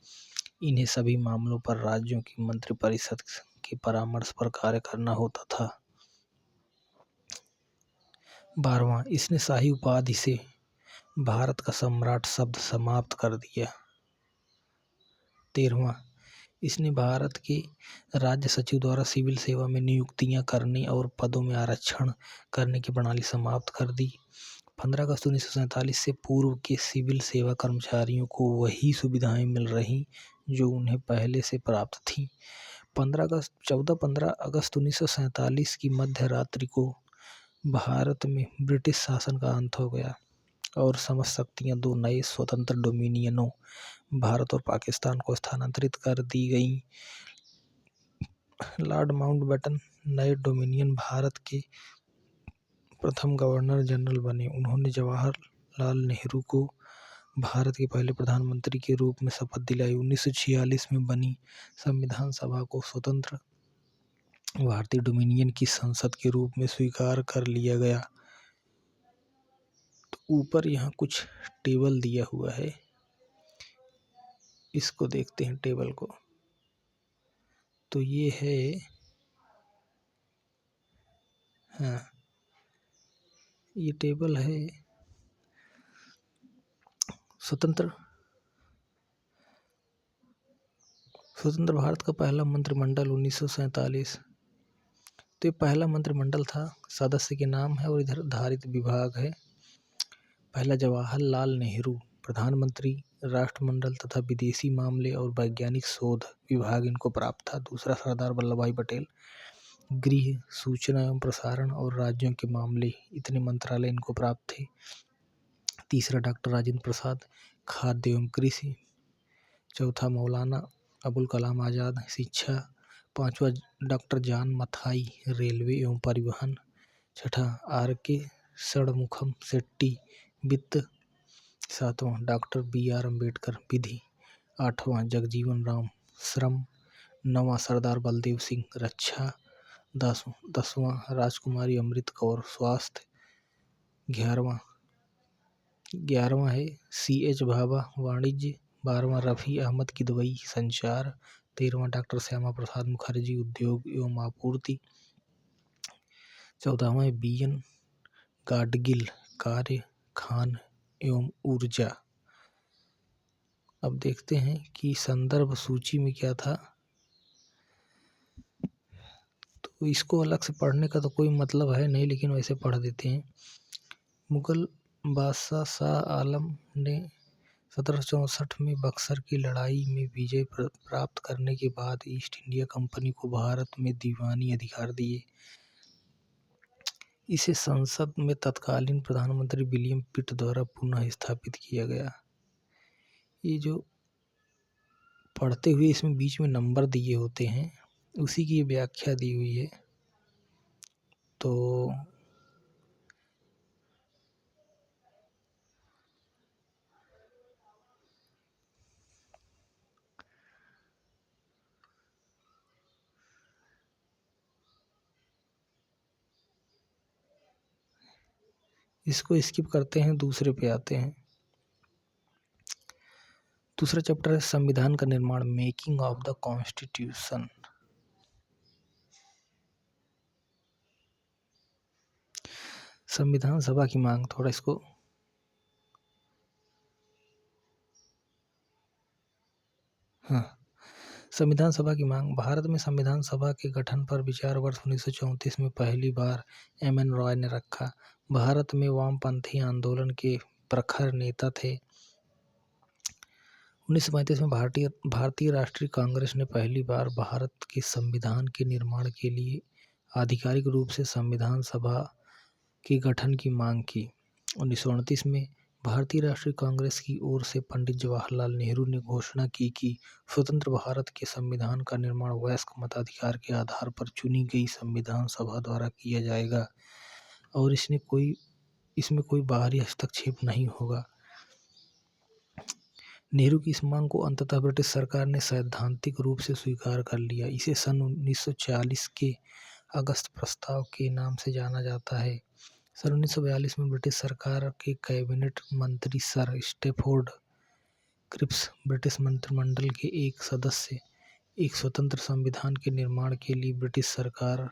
इन्हें सभी मामलों पर राज्यों की मंत्रिपरिषद के परामर्श पर कार्य करना होता था। 12वां, इसने शाही उपाधि से भारत का सम्राट शब्द समाप्त कर दिया। 13वां, इसने भारत के राज्य सचिव द्वारा सिविल सेवा में नियुक्तियां करने और पदों में आरक्षण करने की प्रणाली समाप्त कर दी। 15 अगस्त 1947 से पूर्व के सिविल सेवा कर्मचारियों को वही सुविधाएं मिल रही जो उन्हें पहले से प्राप्त थीं। 15 अगस्त 1947 की मध्य रात्रि को भारत में ब्रिटिश शासन का अंत हो गया और समस्त शक्तियां दो नए स्वतंत्र डोमिनियनों भारत और पाकिस्तान को स्थानांतरित कर दी गईं। लॉर्ड माउंटबेटन नए डोमिनियन भारत के प्रथम गवर्नर जनरल बने। उन्होंने जवाहरलाल नेहरू को भारत के पहले प्रधानमंत्री के रूप में शपथ दिलाई। 1946 में बनी संविधान सभा को स्वतंत्र भारतीय डोमिनियन की संसद के रूप में स्वीकार कर लिया गया। ऊपर यहाँ कुछ टेबल दिया हुआ है, इसको देखते हैं टेबल को। तो ये है, हाँ ये टेबल है स्वतंत्र भारत का पहला मंत्रिमंडल 1947। तो ये पहला मंत्रिमंडल था, सदस्य के नाम है और इधर धारित विभाग है। पहला जवाहरलाल नेहरू प्रधानमंत्री, राष्ट्रमंडल तथा विदेशी मामले और वैज्ञानिक शोध विभाग इनको प्राप्त था। दूसरा सरदार वल्लभ भाई पटेल, गृह, सूचना एवं प्रसारण और राज्यों के मामले, इतने मंत्रालय इनको प्राप्त थे। तीसरा डॉक्टर राजेंद्र प्रसाद, खाद्य एवं कृषि। चौथा मौलाना अबुल कलाम आज़ाद, शिक्षा। पांचवा डॉक्टर जॉन मथाई, रेलवे एवं परिवहन। छठा RK षणमुखम शेट्टी, वित्त। सातवां डॉक्टर BR अम्बेडकर, विधि। आठवां जगजीवन राम, श्रम। नौवां सरदार बलदेव सिंह, रक्षा। दसवां राजकुमारी अमृत कौर, स्वास्थ्य। 11वां है CH भाभा, वाणिज्य। 12वां रफ़ी अहमद किदवई, संचार। 13वां डॉक्टर श्यामा प्रसाद मुखर्जी, उद्योग एवं आपूर्ति। 14वां BN गाडगिल, कार्य, खान एवं ऊर्जा। अब देखते हैं कि संदर्भ सूची में क्या था। तो इसको अलग से पढ़ने का तो कोई मतलब है नहीं, लेकिन वैसे पढ़ देते हैं। मुगल बादशाह शाह आलम ने 1764 में बक्सर की लड़ाई में विजय प्राप्त करने के बाद ईस्ट इंडिया कंपनी को भारत में दीवानी अधिकार दिए। इसे संसद में तत्कालीन प्रधानमंत्री विलियम पिट द्वारा पुनः स्थापित किया गया। ये जो पढ़ते हुए इसमें बीच में नंबर दिए होते हैं, उसी की व्याख्या दी हुई है। तो इसको स्किप करते हैं, दूसरे पे आते हैं। दूसरा चैप्टर है संविधान का निर्माण, मेकिंग ऑफ द कॉन्स्टिट्यूशन। संविधान सभा की मांग, थोड़ा इसको संविधान सभा की मांग। भारत में संविधान सभा के गठन पर विचार वर्ष 1934 में पहली बार MN रॉय ने रखा। भारत में वामपंथी आंदोलन के प्रखर नेता थे। 1935 में भारतीय राष्ट्रीय कांग्रेस ने पहली बार भारत के संविधान के निर्माण के लिए आधिकारिक रूप से संविधान सभा के गठन की मांग की। 1929 में भारतीय राष्ट्रीय कांग्रेस की ओर से पंडित जवाहरलाल नेहरू ने घोषणा की कि स्वतंत्र भारत के संविधान का निर्माण वयस्क मताधिकार के आधार पर चुनी गई संविधान सभा द्वारा किया जाएगा और इसमें कोई बाहरी हस्तक्षेप नहीं होगा। नेहरू की इस मांग को अंततः ब्रिटिश सरकार ने सैद्धांतिक रूप से स्वीकार कर लिया। इसे सन 1940 के अगस्त प्रस्ताव के नाम से जाना जाता है। सन 1942 में ब्रिटिश सरकार के कैबिनेट मंत्री सर स्टैफोर्ड क्रिप्स ब्रिटिश मंत्रिमंडल के एक सदस्य एक स्वतंत्र संविधान के निर्माण के लिए ब्रिटिश सरकार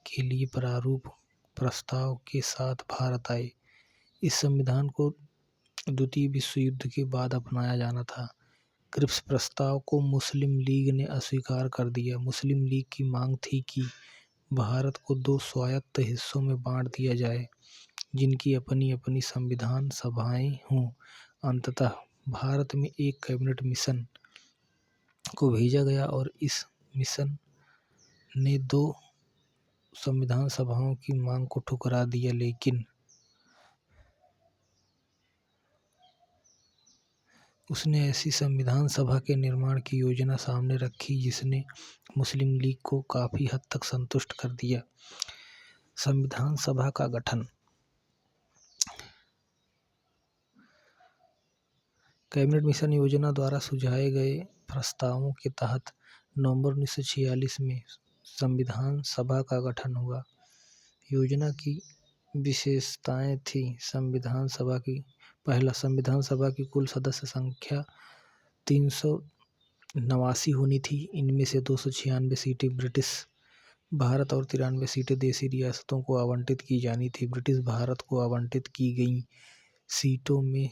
के लिए प्रारूप प्रस्ताव के साथ भारत आए। इस संविधान को द्वितीय विश्व युद्ध के बाद अपनाया जाना था। क्रिप्स प्रस्ताव को मुस्लिम लीग ने अस्वीकार कर दिया। मुस्लिम लीग की मांग थी कि भारत को 2 स्वायत्त हिस्सों में बांट दिया जाए, जिनकी अपनी अपनी संविधान सभाएं हों। अंततः भारत में एक कैबिनेट मिशन को भेजा गया और इस मिशन ने 2 संविधान सभाओं की मांग को ठुकरा दिया, लेकिन उसने ऐसी संविधान सभा के निर्माण की योजना सामने रखी जिसने मुस्लिम लीग को काफ़ी हद तक संतुष्ट कर दिया। संविधान सभा का गठन। कैबिनेट मिशन योजना द्वारा सुझाए गए प्रस्तावों के तहत नवंबर 1946 में संविधान सभा का गठन हुआ। योजना की विशेषताएं थी संविधान सभा की। पहला, संविधान सभा की कुल सदस्य संख्या 389 होनी थी। इनमें से 296 सीटें ब्रिटिश भारत और 93 सीटें देशी रियासतों को आवंटित की जानी थी। ब्रिटिश भारत को आवंटित की गई सीटों में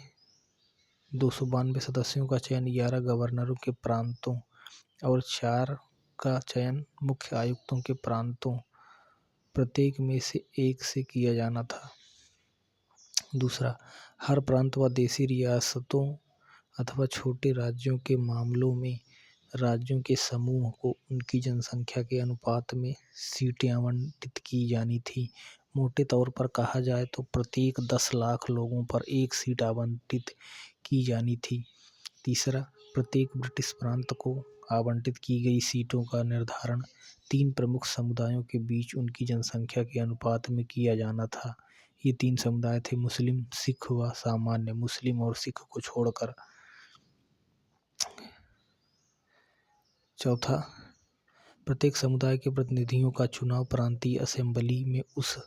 292 सदस्यों का चयन 11 गवर्नरों के प्रांतों और 4 का चयन मुख्य आयुक्तों के प्रांतों प्रत्येक में से एक से किया जाना था। दूसरा, हर प्रांत व देशी रियासतों अथवा छोटे राज्यों के मामलों में राज्यों के समूह को उनकी जनसंख्या के अनुपात में सीटें आवंटित की जानी थी। मोटे तौर पर कहा जाए तो प्रत्येक 10 लाख लोगों पर एक सीट आवंटित की जानी थी। तीसरा, प्रत्येक ब्रिटिश प्रांत को आवंटित की गई सीटों का निर्धारण 3 प्रमुख समुदायों के बीच उनकी जनसंख्या के अनुपात में किया जाना था। ये 3 समुदाय थे मुस्लिम, सिख व सामान्य। मुस्लिम और सिख को छोड़कर। चौथा, प्रत्येक समुदाय के प्रतिनिधियों का चुनाव प्रांतीय असेंबली में उस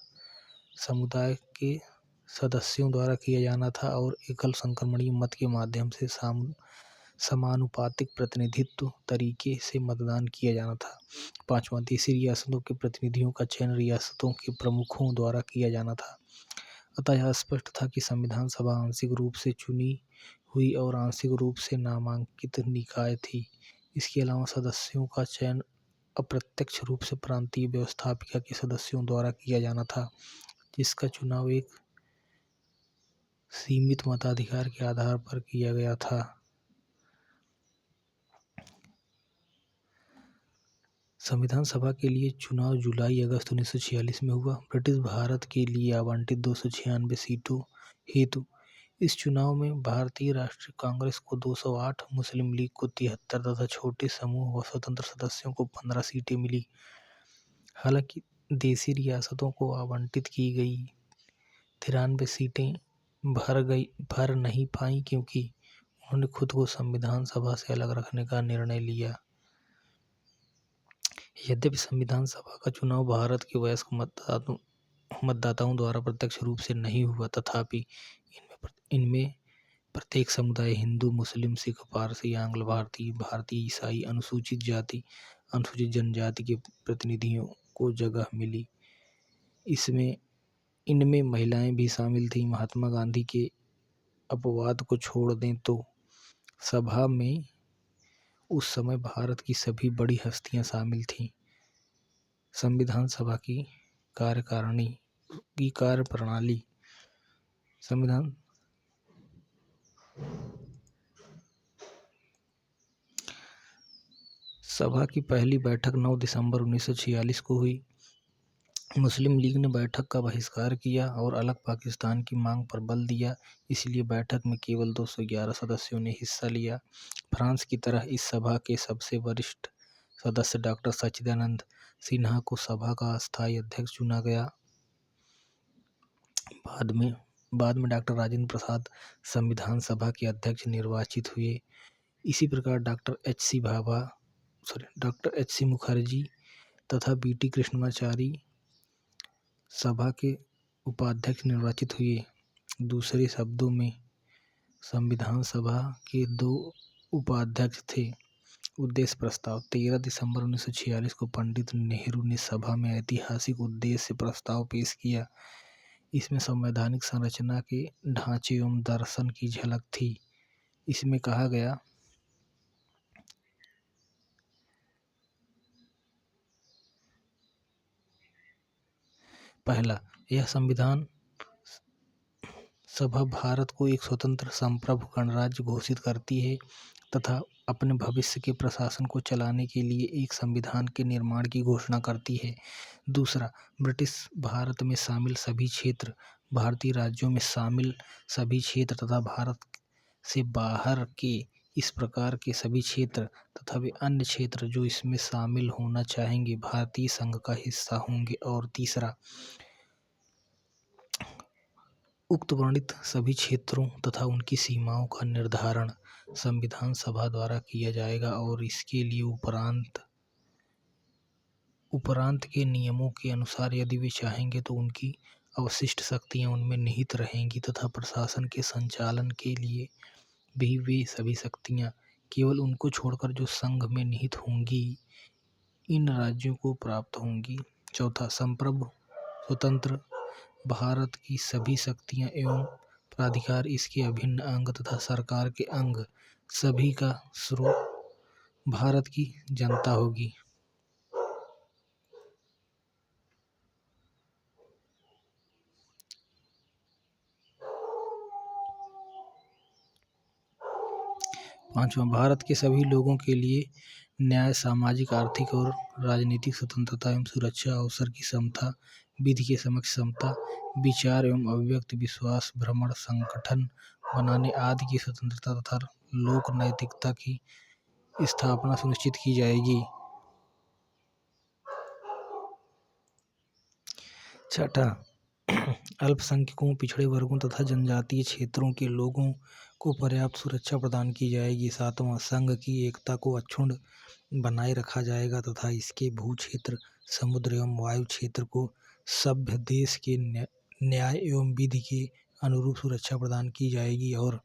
समुदाय के सदस्यों द्वारा किया जाना था और एकल संक्रमणीय मत के माध्यम से समानुपातिक प्रतिनिधित्व तरीके से मतदान किया जाना था। पांचवा, देशी रियासतों के प्रतिनिधियों का चयन रियासतों के प्रमुखों द्वारा किया जाना था। अतः यह स्पष्ट था कि संविधान सभा आंशिक रूप से चुनी हुई और आंशिक रूप से नामांकित निकाय थी। इसके अलावा सदस्यों का चयन अप्रत्यक्ष रूप से प्रांतीय व्यवस्थापिका के सदस्यों द्वारा किया जाना था, जिसका चुनाव एक सीमित मताधिकार के आधार पर किया गया था। संविधान सभा के लिए चुनाव जुलाई-अगस्त 1946 में हुआ। ब्रिटिश भारत के लिए आवंटित 296 सीटों हेतु इस चुनाव में भारतीय राष्ट्रीय कांग्रेस को 208, मुस्लिम लीग को 73 तथा छोटे समूह व स्वतंत्र सदस्यों को 15 सीटें मिली। हालांकि देशी रियासतों को आवंटित की गई 93 सीटें भर नहीं पाईं क्योंकि उन्होंने खुद को संविधान सभा से अलग रखने का निर्णय लिया। यद्यपि संविधान सभा का चुनाव भारत के वयस्क मतदाताओं द्वारा प्रत्यक्ष रूप से नहीं हुआ, तथापि इनमें प्रत्येक समुदाय हिंदू, मुस्लिम, सिख, पारसी, आंग्ल भारतीय, भारतीय ईसाई, अनुसूचित जाति, अनुसूचित जनजाति के प्रतिनिधियों को जगह मिली। इनमें महिलाएं भी शामिल थीं। महात्मा गांधी के अपवाद को छोड़ दें तो सभा में उस समय भारत की सभी बड़ी हस्तियां शामिल थीं। संविधान सभा की कार्यप्रणाली। संविधान सभा की पहली बैठक 9 दिसंबर 1946 को हुई। मुस्लिम लीग ने बैठक का बहिष्कार किया और अलग पाकिस्तान की मांग पर बल दिया, इसलिए बैठक में केवल 211 सदस्यों ने हिस्सा लिया। फ्रांस की तरह इस सभा के सबसे वरिष्ठ सदस्य डॉक्टर सच्चिदानंद सिन्हा को सभा का अस्थायी अध्यक्ष चुना गया। बाद में डॉक्टर राजेंद्र प्रसाद संविधान सभा के अध्यक्ष निर्वाचित हुए। इसी प्रकार डॉक्टर एच.सी. मुखर्जी तथा बी.टी. कृष्णमाचारी सभा के उपाध्यक्ष निर्वाचित हुए। दूसरे शब्दों में संविधान सभा के 2 उपाध्यक्ष थे। उद्देश्य प्रस्ताव। 13 दिसंबर 1946 को पंडित नेहरू ने सभा में ऐतिहासिक उद्देश्य प्रस्ताव पेश किया। इसमें संवैधानिक संरचना के ढांचे एवं दर्शन की झलक थी। इसमें कहा गया, पहला, यह संविधान सभा भारत को एक स्वतंत्र संप्रभु गणराज्य घोषित करती है तथा अपने भविष्य के प्रशासन को चलाने के लिए एक संविधान के निर्माण की घोषणा करती है। दूसरा, ब्रिटिश भारत में शामिल सभी क्षेत्र, भारतीय राज्यों में शामिल सभी क्षेत्र तथा भारत से बाहर के इस प्रकार के सभी क्षेत्र तथा वे अन्य क्षेत्र जो इसमें शामिल होना चाहेंगे भारतीय संघ का हिस्सा होंगे। और तीसरा, उक्त वर्णित सभी क्षेत्रों तथा उनकी सीमाओं का निर्धारण संविधान सभा द्वारा किया जाएगा और इसके लिए उपरांत के नियमों के अनुसार यदि वे चाहेंगे तो उनकी अवशिष्ट शक्तियाँ उनमें निहित रहेंगी तथा प्रशासन के संचालन के लिए भी वे सभी शक्तियाँ केवल उनको छोड़कर जो संघ में निहित होंगी इन राज्यों को प्राप्त होंगी। चौथा, संप्रभु स्वतंत्र भारत की सभी शक्तियाँ एवं प्राधिकार इसके अभिन्न अंग तथा सरकार के अंग सभी का स्रोत भारत की जनता होगी। पांचवा, भारत के सभी लोगों के लिए न्याय, सामाजिक, आर्थिक और राजनीतिक स्वतंत्रता एवं सुरक्षा, अवसर की समता, विधि के समक्ष समता, विचार एवं अभिव्यक्ति, विश्वास, भ्रमण, संगठन बनाने आदि की स्वतंत्रता तथा लोक नैतिकता की स्थापना सुनिश्चित की जाएगी। छठा, अल्पसंख्यकों, पिछड़े वर्गों तथा जनजातीय क्षेत्रों के लोगों को पर्याप्त सुरक्षा प्रदान की जाएगी। सातवां, संघ की एकता को अक्षुण्ण बनाए रखा जाएगा तथा इसके भू क्षेत्र, समुद्र एवं वायु क्षेत्र को सभ्य देश के न्याय एवं विधि के अनुरूप सुरक्षा प्रदान की जाएगी। और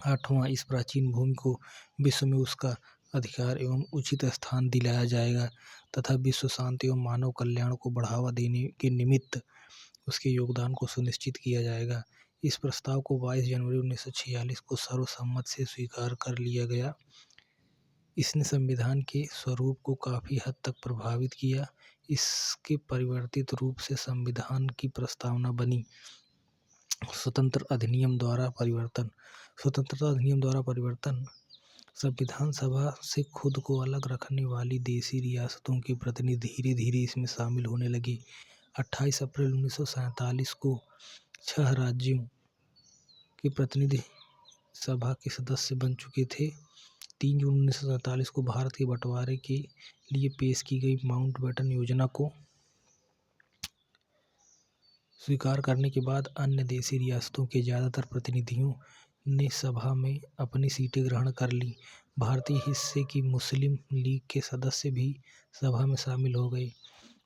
आठवां, इस प्राचीन भूमि को विश्व में उसका अधिकार एवं उचित स्थान दिलाया जाएगा तथा विश्व शांति एवं मानव कल्याण को बढ़ावा देने के निमित्त उसके योगदान को सुनिश्चित किया जाएगा। इस प्रस्ताव को 22 जनवरी 1946 को सर्वसम्मत से स्वीकार कर लिया गया। इसने संविधान के स्वरूप को काफ़ी हद तक प्रभावित किया। इसके परिवर्तित रूप से संविधान की प्रस्तावना बनी। स्वतंत्रता अधिनियम द्वारा परिवर्तन। संविधान सभा से खुद को अलग रखने वाली देशी रियासतों के प्रतिनिधि धीरे धीरे इसमें शामिल होने लगे। 28 अप्रैल 1947 को 6 राज्यों के प्रतिनिधि सभा के सदस्य बन चुके थे। 3 जून 1947 को भारत के बंटवारे के लिए पेश की गई माउंटबेटन योजना को स्वीकार करने के बाद अन्य देशी रियासतों के ज़्यादातर प्रतिनिधियों ने सभा में अपनी सीटें ग्रहण कर लीं। भारतीय हिस्से की मुस्लिम लीग के सदस्य भी सभा में शामिल हो गए।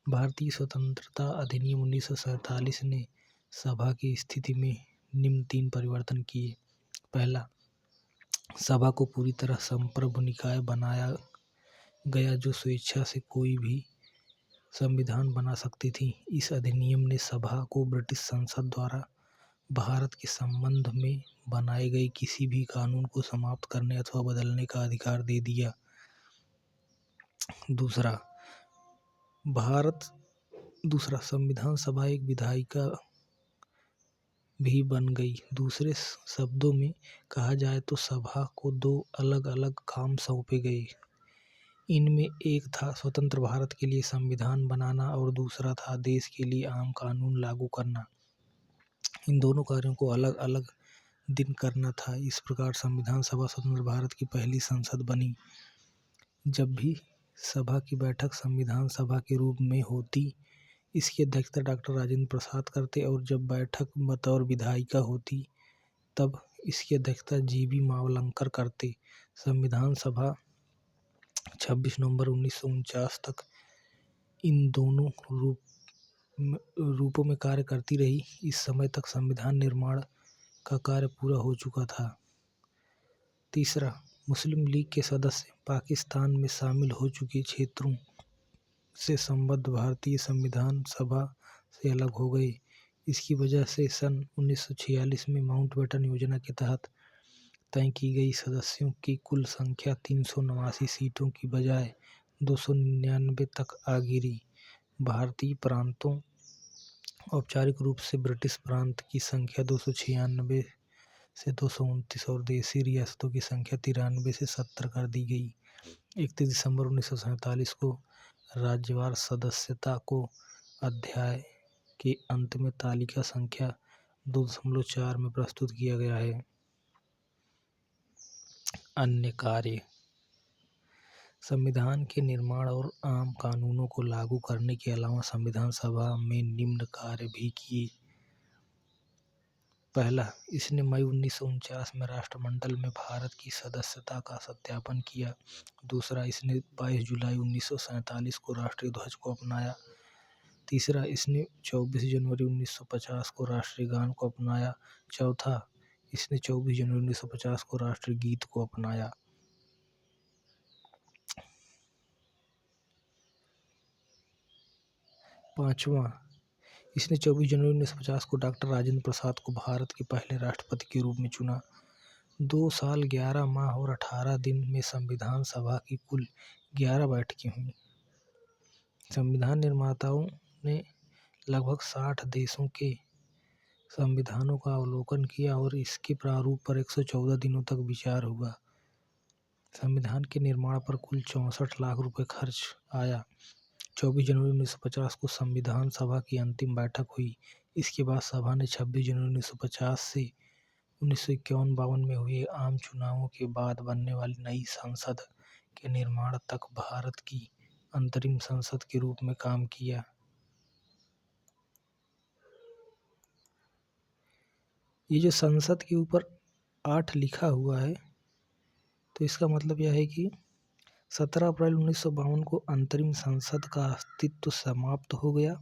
भारतीय स्वतंत्रता अधिनियम 1947 ने सभा की स्थिति में निम्न 3 परिवर्तन किए। पहला, सभा को पूरी तरह संप्रभु निकाय बनाया गया जो स्वेच्छा से कोई भी संविधान बना सकती थी। इस अधिनियम ने सभा को ब्रिटिश संसद द्वारा भारत के संबंध में बनाए गए किसी भी कानून को समाप्त करने अथवा बदलने का अधिकार दे दिया। दूसरा, संविधान सभा एक विधायिका भी बन गई। दूसरे शब्दों में कहा जाए तो सभा को 2 अलग अलग काम सौंपे गए। इनमें एक था स्वतंत्र भारत के लिए संविधान बनाना और दूसरा था देश के लिए आम कानून लागू करना। इन दोनों कार्यों को अलग अलग दिन करना था। इस प्रकार संविधान सभा स्वतंत्र भारत की पहली संसद बनी। जब भी सभा की बैठक संविधान सभा के रूप में होती, इसकी अध्यक्षता डॉक्टर राजेंद्र प्रसाद करते और जब बैठक बतौर विधायिका होती तब इसकी अध्यक्षता जी.बी. मावलंकर करते। संविधान सभा 26 नवंबर 1949 तक इन दोनों रूपों में कार्य करती रही। इस समय तक संविधान निर्माण का कार्य पूरा हो चुका था। तीसरा, मुस्लिम लीग के सदस्य पाकिस्तान में शामिल हो चुके क्षेत्रों से संबद्ध भारतीय संविधान सभा से अलग हो गए। इसकी वजह से सन 1946 में माउंटबेटन योजना के तहत तय की गई सदस्यों की कुल संख्या 389 सीटों की बजाय 299 तक आ गिरी। भारतीय प्रांतों, औपचारिक रूप से ब्रिटिश प्रांत की संख्या 296 से 229 और देशी रियासतों की संख्या 93 से 70 कर दी गई। 31 दिसंबर 1947 को राज्यवार सदस्यता को अध्याय के अंत में तालिका संख्या 2.4 में प्रस्तुत किया गया है। अन्य कार्य। संविधान के निर्माण और आम कानूनों को लागू करने के अलावा संविधान सभा में निम्न कार्य भी किए। पहला, इसने मई 1949 में राष्ट्रमंडल में भारत की सदस्यता का सत्यापन किया। दूसरा, इसने 22 जुलाई 1947 को राष्ट्रीय ध्वज को अपनाया। तीसरा, इसने 24 जनवरी 1950 को राष्ट्रीय गान को अपनाया। चौथा, इसने 24 जनवरी 1950 को राष्ट्रीय गीत को अपनाया। पाँचवा, इसने 24 जनवरी 1950 को डॉक्टर राजेंद्र प्रसाद को भारत के पहले राष्ट्रपति के रूप में चुना। 2 साल 11 माह और 18 दिन में संविधान सभा की कुल 11 बैठकें हुई। संविधान निर्माताओं ने लगभग 60 देशों के संविधानों का अवलोकन किया और इसके प्रारूप पर 114 दिनों तक विचार हुआ। संविधान के निर्माण पर कुल 64 लाख रुपए खर्च आया। 24 जनवरी 1950 को संविधान सभा की अंतिम बैठक हुई। इसके बाद सभा ने 26 जनवरी 1950 से 1951-52 में हुए आम चुनावों के बाद बनने वाली नई संसद के निर्माण तक भारत की अंतरिम संसद के रूप में काम किया। ये जो संसद के ऊपर 8 लिखा हुआ है, तो इसका मतलब यह है कि 17 अप्रैल 1952 को अंतरिम संसद का अस्तित्व समाप्त हो गया।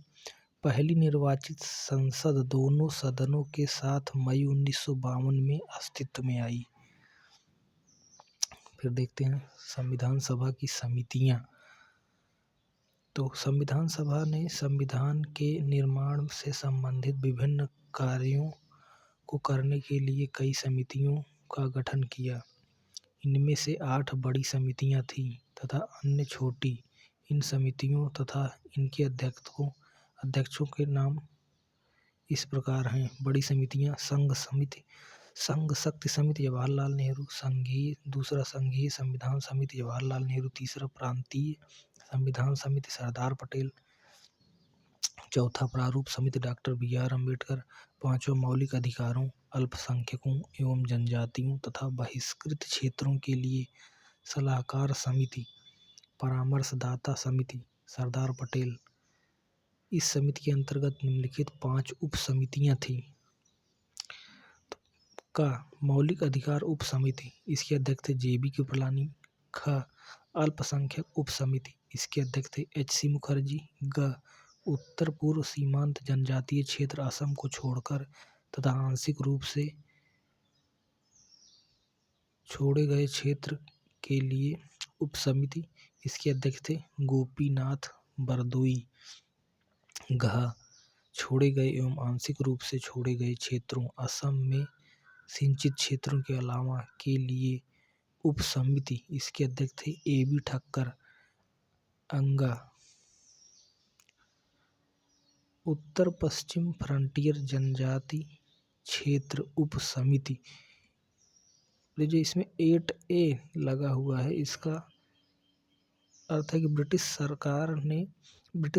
पहली निर्वाचित संसद दोनों सदनों के साथ मई 1952 में अस्तित्व में आई। फिर देखते हैं संविधान सभा की समितियां। तो संविधान सभा ने संविधान के निर्माण से संबंधित विभिन्न कार्यों को करने के लिए कई समितियों का गठन किया। इनमें से 8 बड़ी समितियां थीं तथा अन्य छोटी। इन समितियों तथा इनके अध्यक्षों के नाम इस प्रकार हैं। बड़ी समितियां: संघ समिति, संघ शक्ति समिति जवाहरलाल नेहरू, दूसरा संघीय संविधान समिति जवाहरलाल नेहरू, तीसरा प्रांतीय संविधान समिति सरदार पटेल, चौथा प्रारूप समिति डॉक्टर BR अम्बेडकर, पांचवा मौलिक अधिकारों, अल्पसंख्यकों एवं जनजातियों तथा बहिष्कृत क्षेत्रों के लिए सलाहकार समिति, परामर्शदाता समिति सरदार पटेल। इस समिति के अंतर्गत निम्नलिखित 5 उप समितियां थीं। का मौलिक अधिकार उप समिति, इसके अध्यक्ष थे JB कृपलानी। ख अल्पसंख्यक उप समिति, इसके अध्यक्ष थे HC मुखर्जी। ग उत्तर पूर्व सीमांत जनजातीय क्षेत्र असम को छोड़कर तथा आंशिक रूप से छोड़े गए क्षेत्र के लिए उप समिति, इसके अध्यक्ष थे गोपीनाथ बरदोई। घ छोड़े गए एवं आंशिक रूप से छोड़े गए क्षेत्रों असम में सिंचित क्षेत्रों के अलावा के लिए उप समिति, इसके अध्यक्ष थे AB ठक्कर। अंगा उत्तर पश्चिम फ्रंटियर जनजाति क्षेत्र उप समिति। जो इसमें 8A लगा हुआ है, इसका अर्थ है कि ब्रिटिश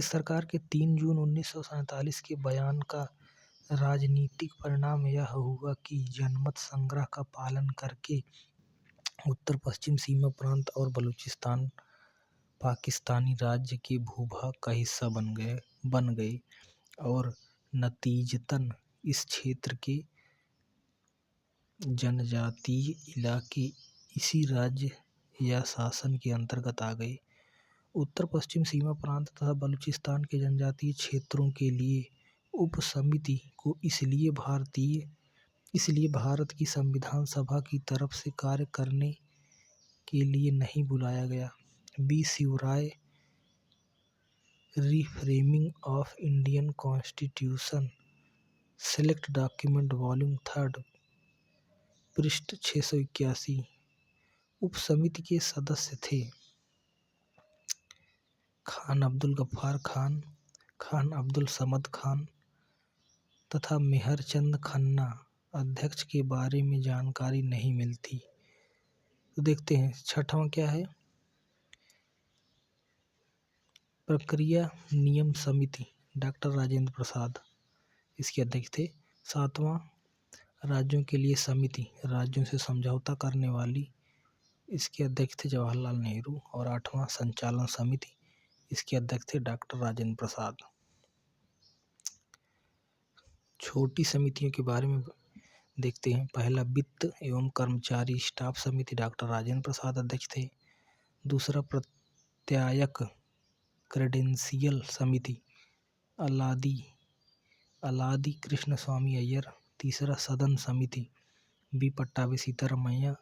सरकार के 3 जून 1947 के बयान का राजनीतिक परिणाम यह हुआ कि जनमत संग्रह का पालन करके उत्तर पश्चिम सीमा प्रांत और बलूचिस्तान पाकिस्तानी राज्य के भूभाग का हिस्सा बन गए और नतीजतन इस क्षेत्र के जनजातीय इलाके इसी राज्य या शासन के अंतर्गत आ गए। उत्तर पश्चिम सीमा प्रांत तथा बलूचिस्तान के जनजातीय क्षेत्रों के लिए उप समिति को इसलिए भारत की संविधान सभा की तरफ से कार्य करने के लिए नहीं बुलाया गया। B Shivrai reframing of Indian constitution select document volume 3 पृष्ठ 681। उप समिति के सदस्य थे खान अब्दुल गफ्फार खान, खान अब्दुल समद खान तथा मेहरचंद खन्ना। अध्यक्ष के बारे में जानकारी नहीं मिलती। तो देखते हैं छठवां क्या है। प्रक्रिया नियम समिति डॉक्टर राजेंद्र प्रसाद, इसके अध्यक्ष थे। सातवां राज्यों के लिए समिति, राज्यों से समझौता करने वाली, इसके अध्यक्ष थे जवाहरलाल नेहरू। और आठवां संचालन समिति, इसके अध्यक्ष थे डॉक्टर राजेंद्र प्रसाद। छोटी समितियों के बारे में देखते हैं। पहला वित्त एवं कर्मचारी स्टाफ समिति, डॉक्टर राजेंद्र प्रसाद अध्यक्ष थे। दूसरा प्रत्यायक क्रेडेंशियल समिति, अलादी कृष्ण स्वामी अय्यर। तीसरा सदन समिति बी पट्टाभी सीतारमैया।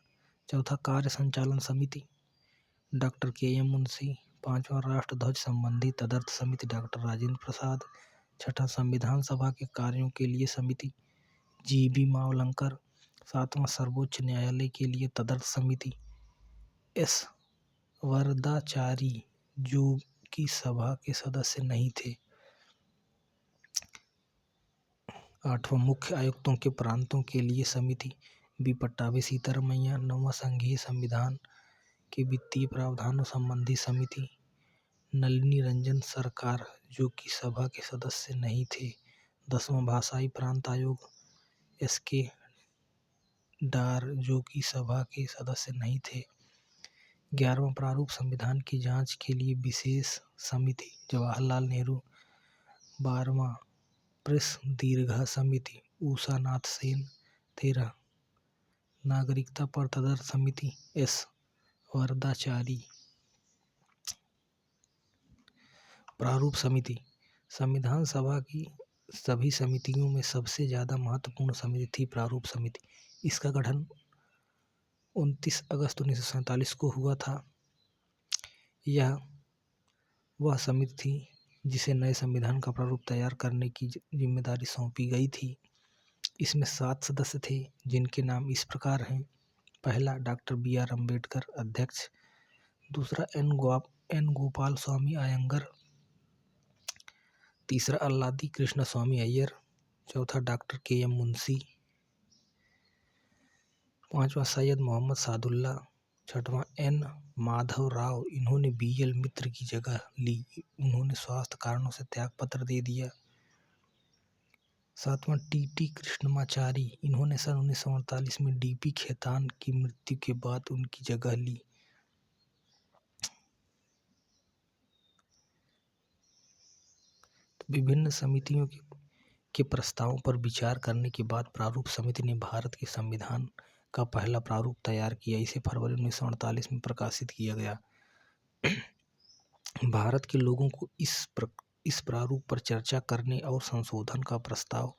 चौथा कार्य संचालन समिति डॉक्टर के.एम. मुंशी। पांचवा राष्ट्र ध्वज संबंधी तदर्थ समिति डॉक्टर राजेंद्र प्रसाद। छठा संविधान सभा के कार्यों के लिए समिति जी.बी. मावलंकर। सातवां सर्वोच्च न्यायालय के लिए तदर्थ समिति एस. वरदाचारी, जो कि सभा के सदस्य नहीं थे। आठवां मुख्य आयुक्तों के प्रांतों के लिए समिति बी पट्टाभी सीतारमैया। नौवां संघीय संविधान के वित्तीय प्रावधानों संबंधी समिति नलिनी रंजन सरकार, जो कि सभा के सदस्य नहीं थे। 10वां भाषाई प्रांत आयोग एस.के. डार, जो कि सभा के सदस्य नहीं थे। 11वां प्रारूप संविधान की जांच के लिए विशेष समिति जवाहरलाल नेहरू। 12वां प्रेस दीर्घा समिति उषा नाथ सेन। 13 नागरिकता पर तदर्थ समिति एस. वरदाचारी। प्रारूप समिति संविधान सभा की सभी समितियों में सबसे ज़्यादा महत्वपूर्ण समिति थी प्रारूप समिति। इसका गठन 29 अगस्त 1947 को हुआ था। यह वह समिति थी जिसे नए संविधान का प्रारूप तैयार करने की जिम्मेदारी सौंपी गई थी। इसमें 7 सदस्य थे, जिनके नाम इस प्रकार हैं। पहला डॉक्टर बी.आर. अम्बेडकर, अध्यक्ष। दूसरा एन. गोपाल स्वामी अयंगर। तीसरा अल्लादी कृष्ण स्वामी अय्यर। चौथा डॉक्टर के.एम. मुंशी। पांचवा सैयद मोहम्मद सादुल्ला। छठवां एन. माधव राव, इन्होंने बी.एल. मित्र की जगह ली। उन्होंने स्वास्थ्य कारणों से त्यागपत्र दे दिया। सातवां टी.टी. कृष्णमाचारी, इन्होंने सन 1948 में डी.पी. खेतान की मृत्यु के बाद उनकी जगह ली। विभिन्न समितियों के प्रस्तावों पर विचार करने के बाद प्रारूप समिति ने भारत के संविधान का पहला प्रारूप तैयार किया। इसे फरवरी 1948 में प्रकाशित किया गया। भारत के लोगों को इस प्रारूप पर चर्चा करने और संशोधन का प्रस्ताव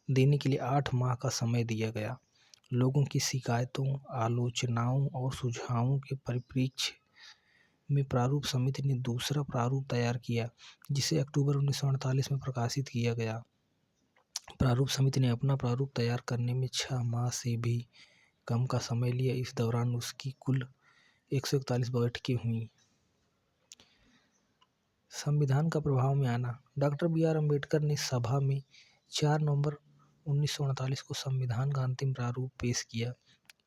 देने के लिए 8 माह का समय दिया गया। लोगों की शिकायतों, आलोचनाओं और सुझावों के परिप्रेक्ष्य में प्रारूप समिति ने दूसरा प्रारूप तैयार किया, जिसे अक्टूबर 1948 में प्रकाशित किया गया। प्रारूप समिति ने अपना प्रारूप तैयार करने में 6 माह से भी कम का समय लिया। इस दौरान उसकी कुल 141 बैठकें हुईं। संविधान का प्रभाव में आना। Doctor B R. अम्बेडकर ने सभा में 4 नवंबर 1948 को संविधान का अंतिम प्रारूप पेश किया।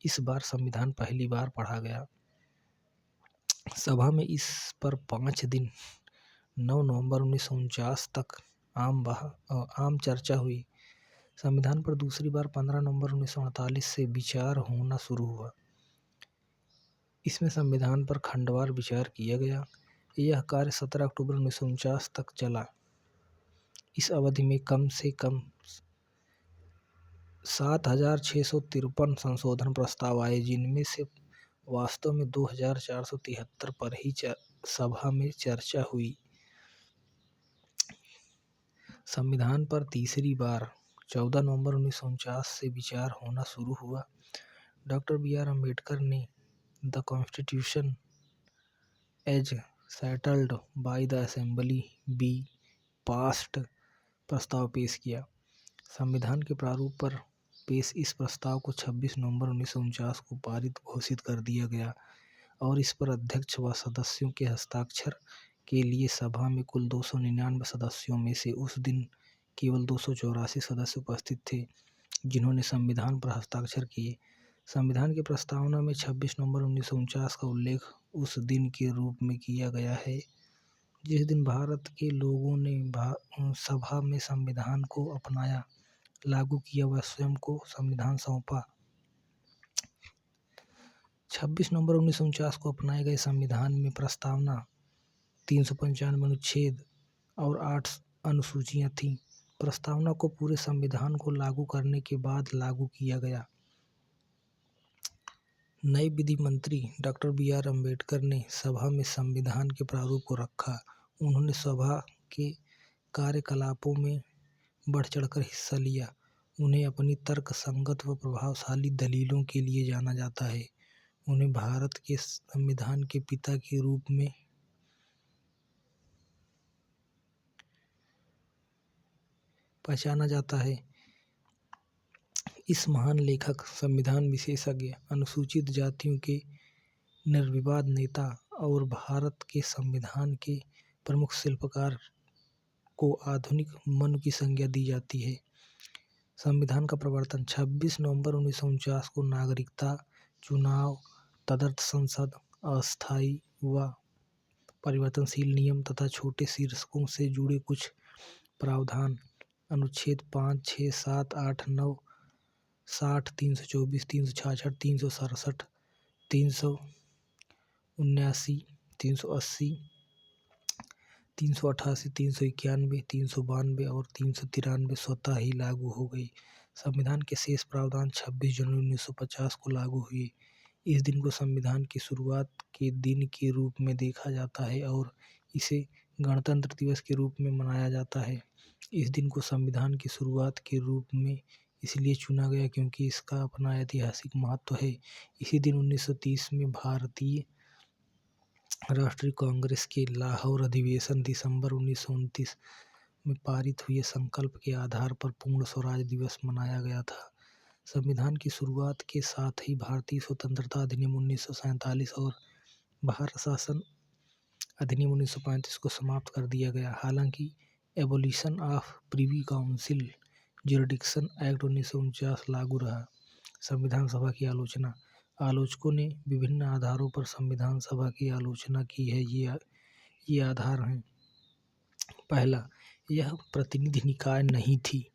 इस बार संविधान पहली बार पढ़ा गया। सभा में इस पर 5 दिन 9 नवंबर 1949 तक आम चर्चा हुई। संविधान पर दूसरी बार 15 नवंबर 1948 से विचार होना शुरू हुआ। इसमें संविधान पर खंडवार विचार किया गया। यह कार्य 17 अक्टूबर 1949 तक चला। इस अवधि में कम से कम 7,653 संशोधन प्रस्ताव आए, जिनमें से वास्तव में 2,473 पर ही सभा में चर्चा हुई। संविधान पर तीसरी बार 14 नवंबर 1949 से विचार होना शुरू हुआ। Doctor B R. अम्बेडकर ने the constitution as settled by the assembly be passed प्रस्ताव पेश किया। संविधान के प्रारूप पर पेश इस प्रस्ताव को 26 नवंबर 1949 को पारित घोषित कर दिया गया और इस पर अध्यक्ष व सदस्यों के हस्ताक्षर के लिए सभा में कुल 299 सदस्यों में से उस दिन केवल 284 सदस्य उपस्थित थे, जिन्होंने संविधान पर हस्ताक्षर किए। संविधान की प्रस्तावना में 26 नवंबर 1949 का उल्लेख उस दिन के रूप में किया गया है जिस दिन भारत के लोगों ने सभा में संविधान को अपनाया, लागू किया व स्वयं को संविधान सौंपा। 26 नवंबर 1949 को अपनाए गए संविधान में प्रस्तावना 395 अनुच्छेद और 8 अनुसूचियां थीं। प्रस्तावना को पूरे संविधान को लागू करने के बाद लागू किया गया। नए विधि मंत्री डॉक्टर बी.आर. अम्बेडकर ने सभा में संविधान के प्रारूप को रखा। उन्होंने सभा के कार्यकलापों में बढ़ चढ़कर हिस्सा लिया। उन्हें अपनी तर्क संगत व प्रभावशाली दलीलों के लिए जाना जाता है। उन्हें भारत के संविधान के पिता के रूप में पहचाना जाता है। इस महान लेखक, संविधान विशेषज्ञ, अनुसूचित जातियों के निर्विवाद नेता और भारत के संविधान के प्रमुख शिल्पकार को आधुनिक मनु की संज्ञा दी जाती है। संविधान का प्रवर्तन 26 नवंबर 1949 को नागरिकता, चुनाव, तदर्थ संसद, अस्थायी व परिवर्तनशील नियम तथा छोटे शीर्षकों से जुड़े कुछ प्रावधान अनुच्छेद 5, 6, 7, 8, 9, 60, 324, 366, 367, 379, 380, 388, 391, 392 और 393 स्वतः ही लागू हो गई। संविधान के शेष प्रावधान 26 जनवरी 1950 को लागू हुए। इस दिन को संविधान की शुरुआत के दिन के रूप में देखा जाता है और इसे गणतंत्र दिवस के रूप में मनाया जाता है। इस दिन को संविधान की शुरुआत के रूप में इसलिए चुना गया क्योंकि इसका अपना ऐतिहासिक महत्व है। इसी दिन 1930 में भारतीय राष्ट्रीय कांग्रेस के लाहौर अधिवेशन दिसंबर 1929 में पारित हुए संकल्प के आधार पर पूर्ण स्वराज दिवस मनाया गया था। संविधान की शुरुआत के साथ ही भारतीय स्वतंत्रता अधिनियम 1947 और भारत शासन अधिनियम 1935 को समाप्त कर दिया गया। हालांकि Abolition of Privy Council Jurisdiction Act 1949 लागू रहा। संविधान सभा की आलोचना। आलोचकों ने विभिन्न आधारों पर संविधान सभा की आलोचना की है। ये आधार हैं। पहला, यह प्रतिनिधि निकाय नहीं थी।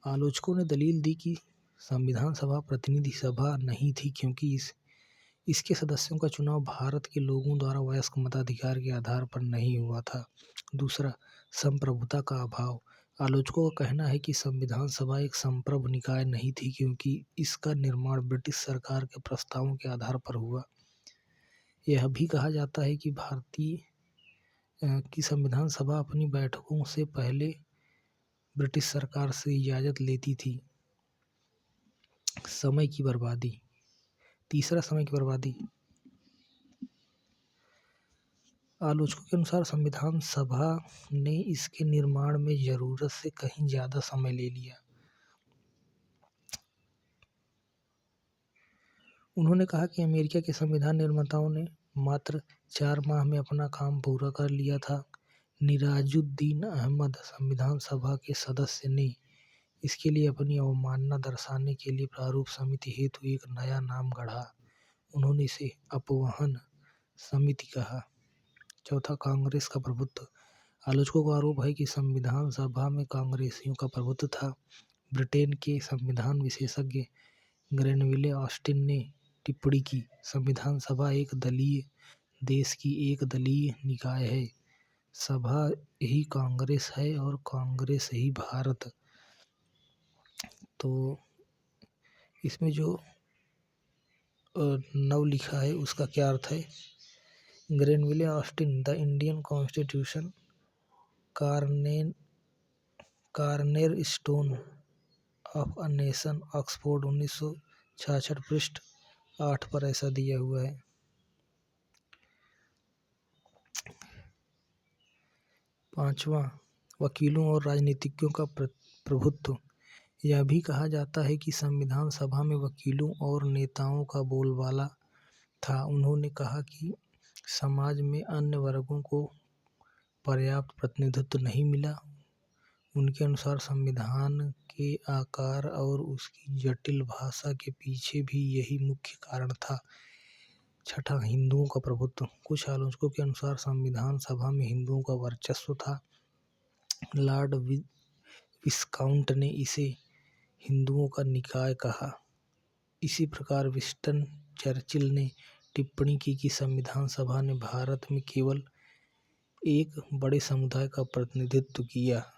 आलोचकों ने दलील दी कि संविधान सभा प्रतिनिधि सभा नहीं थी क्योंकि इसके सदस्यों का चुनाव भारत के लोगों द्वारा वयस्क मताधिकार के आधार पर नहीं हुआ था। दूसरा, संप्रभुता का अभाव। आलोचकों का कहना है कि संविधान सभा एक संप्रभु निकाय नहीं थी क्योंकि इसका निर्माण ब्रिटिश सरकार के प्रस्तावों के आधार पर हुआ। यह भी कहा जाता है कि भारतीय की संविधान सभा अपनी बैठकों से पहले ब्रिटिश सरकार से इजाज़त लेती थी। समय की बर्बादी। तीसरा, समय की बर्बादी। आलोचकों के अनुसार संविधान सभा ने इसके निर्माण में ज़रूरत से कहीं ज़्यादा समय ले लिया। उन्होंने कहा कि अमेरिका के संविधान निर्माताओं ने मात्र 4 माह में अपना काम पूरा कर लिया था। निराजुद्दीन अहमद, संविधान सभा के सदस्य, ने इसके लिए अपनी अवमानना दर्शाने के लिए प्रारूप समिति हेतु एक नया नाम गढ़ा। उन्होंने इसे अपवहन समिति कहा। चौथा, कांग्रेस का प्रभुत्व। आलोचकों का आरोप है कि संविधान सभा में कांग्रेसियों का प्रभुत्व था। ब्रिटेन के संविधान विशेषज्ञ ग्रेनविले ऑस्टिन ने टिप्पणी की, संविधान सभा एक दलीय देश की एक दलीय निकाय है। सभा ही कांग्रेस है और कांग्रेस ही भारत। तो इसमें जो नव लिखा है उसका क्या अर्थ है? Granville Austin, the Indian constitution, cornerstone of a nation, Oxford, 1966, पृष्ठ 8 पर ऐसा दिया हुआ है। पांचवा, वकीलों और राजनीतिज्ञों का प्रभुत्व। यह भी कहा जाता है कि संविधान सभा में वकीलों और नेताओं का बोलबाला था। उन्होंने कहा कि समाज में अन्य वर्गों को पर्याप्त प्रतिनिधित्व नहीं मिला। उनके अनुसार संविधान के आकार और उसकी जटिल भाषा के पीछे भी यही मुख्य कारण था। छठा, हिंदुओं का प्रभुत्व। कुछ आलोचकों के अनुसार संविधान सभा में हिंदुओं का वर्चस्व था। लॉर्ड विस्काउंट ने इसे हिंदुओं का निकाय कहा। इसी प्रकार विंस्टन चर्चिल ने टिप्पणी की कि संविधान सभा ने भारत में केवल एक बड़े समुदाय का प्रतिनिधित्व किया।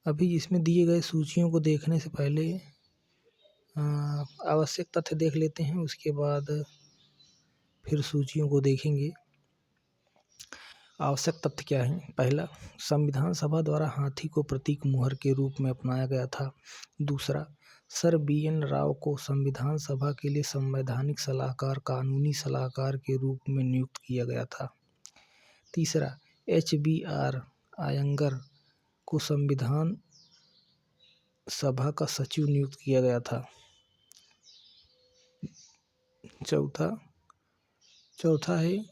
अभी इसमें दिए गए सूचियों को देखने से पहले आवश्यक तथ्य देख लेते हैं, उसके बाद फिर सूचियों को देखेंगे। आवश्यक तथ्य क्या है? पहला, संविधान सभा द्वारा हाथी को प्रतीक मुहर के रूप में अपनाया गया था। दूसरा, सर BN राव को संविधान सभा के लिए संवैधानिक सलाहकार, कानूनी सलाहकार के रूप में नियुक्त किया गया था। तीसरा, HBR अयंगर को संविधान सभा का सचिव नियुक्त किया गया था। चौथा है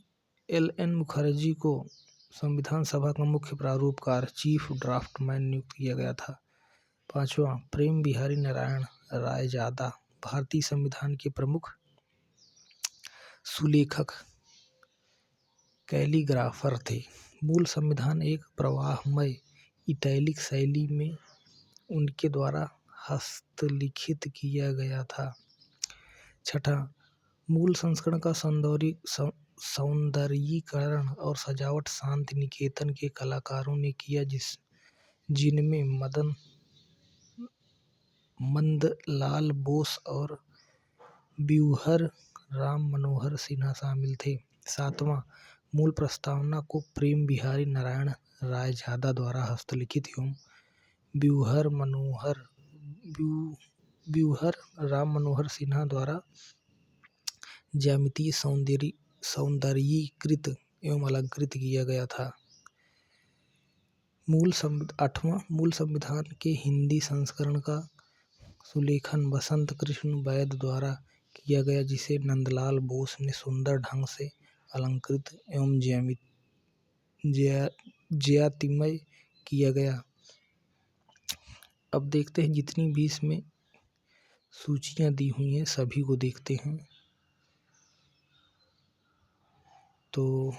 LN मुखर्जी को संविधान सभा का मुख्य प्रारूपकार, चीफ ड्राफ्टमैन नियुक्त किया गया था। पांचवा, प्रेम बिहारी नारायण रायजादा भारतीय संविधान के प्रमुख सुलेखक, कैलीग्राफर थे। मूल संविधान एक प्रवाहमय इटैलिक शैली में उनके द्वारा हस्तलिखित किया गया था। छठा, मूल संस्करण का सौंदर्यीकरण और सजावट शांति निकेतन के कलाकारों ने किया, जिनमें मंदलाल बोस और ब्यूहर राम मनोहर सिन्हा शामिल थे। सातवां, मूल प्रस्तावना को प्रेम बिहारी नारायण रायजादा द्वारा हस्तलिखित एवं ब्यूहर राम मनोहर सिन्हा द्वारा ज्यामितीय सौंदर्यीकृत एवं अलंकृत किया गया था। आठवां, मूल संविधान के हिंदी संस्करण का सुलेखन बसंत कृष्ण वैद द्वारा किया गया, जिसे नंदलाल बोस ने सुंदर ढंग से अलंकृत एवं ज्यातिमय किया गया। अब देखते हैं जितनी भी इसमें सूचियां दी हुई हैं सभी को देखते हैं। तो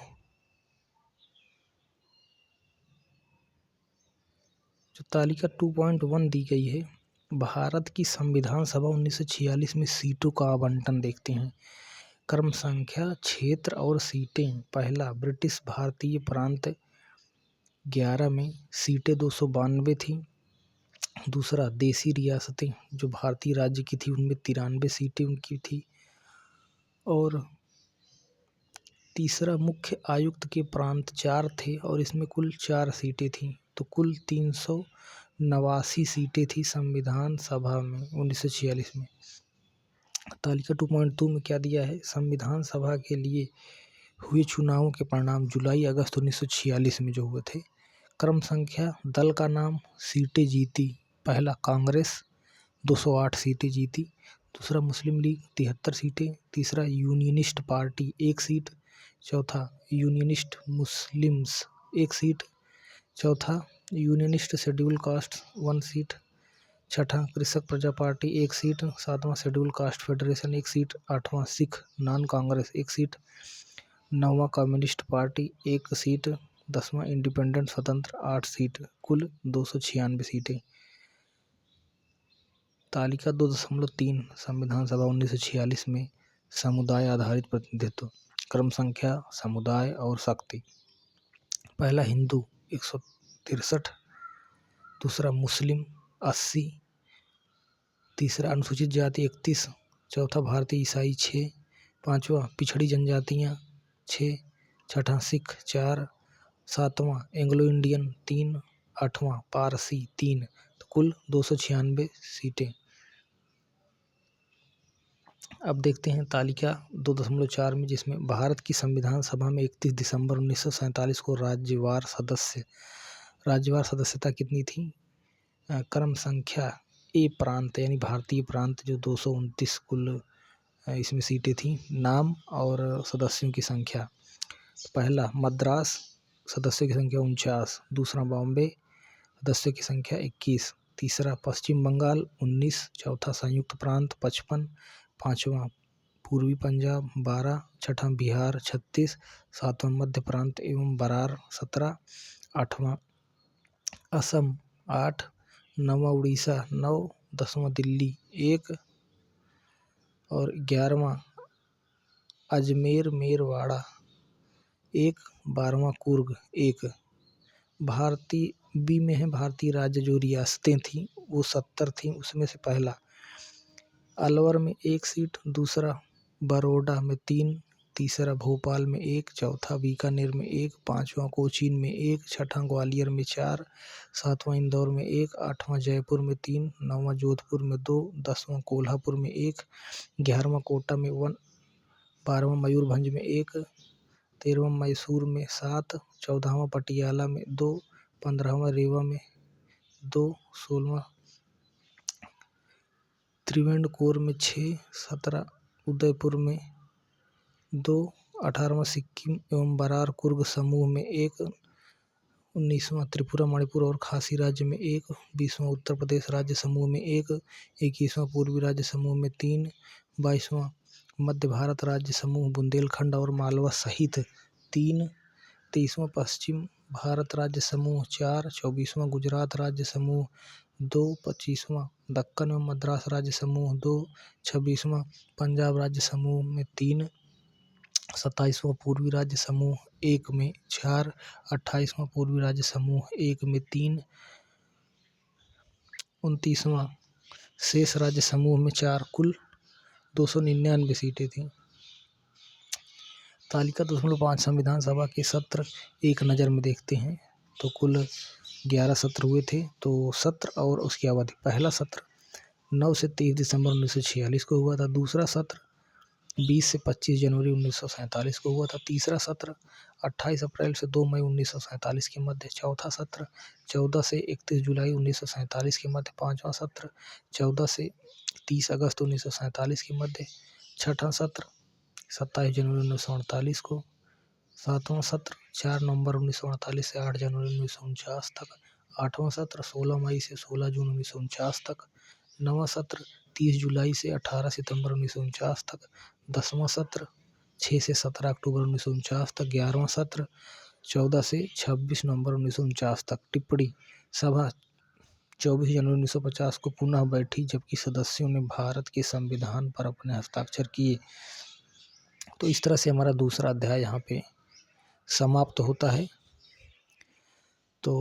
जो तालिका 2.1 दी गई है, भारत की संविधान सभा 1946 में सीटों का आवंटन देखते हैं। क्रम संख्या, क्षेत्र और सीटें। पहला, ब्रिटिश भारतीय प्रांत 11 में सीटें 292 थी। दूसरा, देसी रियासतें जो भारतीय राज्य की थी उनमें 93 सीटें उनकी थी। और तीसरा, मुख्य आयुक्त के प्रांत 4 थे और इसमें कुल 4 सीटें थीं, तो कुल 389 सीटें थी संविधान सभा में 1946 में। तालिका 2.2 में क्या दिया है? संविधान सभा के लिए हुए चुनावों के परिणाम जुलाई-अगस्त 1946 में जो हुए थे। क्रम संख्या, दल का नाम, सीटें जीती। पहला, कांग्रेस 208 सीटें जीती। दूसरा, मुस्लिम लीग 73 सीटें। तीसरा, यूनियनिस्ट पार्टी 1 सीट। चौथा, यूनियनिस्ट मुस्लिम्स 1 सीट। चौथा, यूनियनिस्ट शेड्यूल कास्ट 1 सीट। छठा, कृषक प्रजा पार्टी 1 सीट। सातवां, शेड्यूल कास्ट फेडरेशन 1 सीट। आठवां, सिख नॉन कांग्रेस 1 सीट। नौवां, कम्युनिस्ट पार्टी 1 सीट। 10वां, इंडिपेंडेंट स्वतंत्र 8 सीट। कुल 296 सीटें। तालिका 2.3 संविधान सभा 1946 में समुदाय आधारित प्रतिनिधित्व। क्रम संख्या, समुदाय और शक्ति। पहला, हिंदू 163। दूसरा, मुस्लिम 80। तीसरा, अनुसूचित जाति 31। चौथा, भारतीय ईसाई 6। पांचवा, पिछड़ी जनजातियाँ 6। छठा, सिख 4। सातवां, एंग्लो इंडियन 3। आठवां, पारसी 3। तो कुल 296 सीटें। अब देखते हैं तालिका 2.4 में, जिसमें भारत की संविधान सभा में 31 दिसंबर 1947 को राज्यवार सदस्यता कितनी थी? क्रम संख्या, ए प्रांत यानी भारतीय प्रांत जो 229 कुल इसमें सीटें थी। नाम और सदस्यों की संख्या। पहला, मद्रास सदस्यों की संख्या 49। दूसरा, बॉम्बे सदस्यों की संख्या 21। तीसरा, पश्चिम बंगाल 19। चौथा, संयुक्त प्रांत 55। पांचवा, पूर्वी पंजाब 12। छठा, बिहार 36। सातवां, मध्य प्रांत एवं बरार 17। आठवां, असम 8। नौवां, उड़ीसा 9। 10वां, दिल्ली 1। और 11वां, अजमेर मेरवाड़ा 1। 12वां, कुर्ग 1। बी में है भारतीय राज्य जो रियासतें थीं वो 70 थीं, उसमें से पहला अलवर में 1 सीट, दूसरा बड़ौदा में 3, तीसरा भोपाल में 1, चौथा बीकानेर में 1, पाँचवा कोचीन में 1, छठा ग्वालियर में 4, सातवां इंदौर में 1, आठवां जयपुर में 3, नौवां जोधपुर में 2, 10वां कोल्हापुर में 1, 11वां कोटा में 1, 12वां मयूरभंज में 1, 13वां मैसूर में 7, 14वां पटियाला में 2, 15वां रीवा में 2, 16वां त्रिवेंद्रकोर में 6, 17 उदयपुर में 2, 18वां सिक्किम एवं बरार कुर्ग समूह में 1, 19वां त्रिपुरा मणिपुर और खासी राज्य में 1, 20वां उत्तर प्रदेश राज्य समूह में 1, 21वां पूर्वी राज्य समूह में 3, 22वां मध्य भारत राज्य समूह बुंदेलखंड और मालवा सहित 3, 23वां पश्चिम भारत राज्य समूह 4, 24वां गुजरात राज्य समूह 2, 25वां दक्कन एवं मद्रास राज्य समूह 2, 26वां पंजाब राज्य समूह में 3, 27वां पूर्वी राज्य समूह 1 में 4, 28वां पूर्वी राज्य समूह 1 में 3, 29वां शेष राज्य समूह में 4, कुल 299 सीटें थीं। तालिका 2.5 संविधान सभा के सत्र एक नज़र में देखते हैं तो कुल 11 सत्र हुए थे। तो सत्र और उसकी अवधि, पहला सत्र 9 से 23 दिसंबर 1946 को हुआ था, दूसरा सत्र 20 से 25 जनवरी 1947 को हुआ था, तीसरा सत्र 28 अप्रैल से 2 मई 1947 के मध्य, चौथा सत्र 14 से 31 जुलाई 1947 के मध्य, पाँचवा सत्र 14 से 30 अगस्त 1947 के मध्य, छठा सत्र 27 जनवरी 1948 को, सातवां सत्र 4 नवंबर 1948 से 8 जनवरी 1949 तक, आठवां सत्र 16 मई से 16 जून 1949 तक, नवां सत्र 30 जुलाई से 18 सितंबर 1949 तक, 10वां सत्र 6 से 17 अक्टूबर 1949 तक, 11वां सत्र 14 से 26 नवंबर 1949 तक। टिप्पणी सभा 24 जनवरी 1950 को पुनः बैठी जबकि सदस्यों ने भारत के संविधान पर अपने हस्ताक्षर किए। तो इस तरह से हमारा दूसरा अध्याय यहाँ पे समाप्त होता है। तो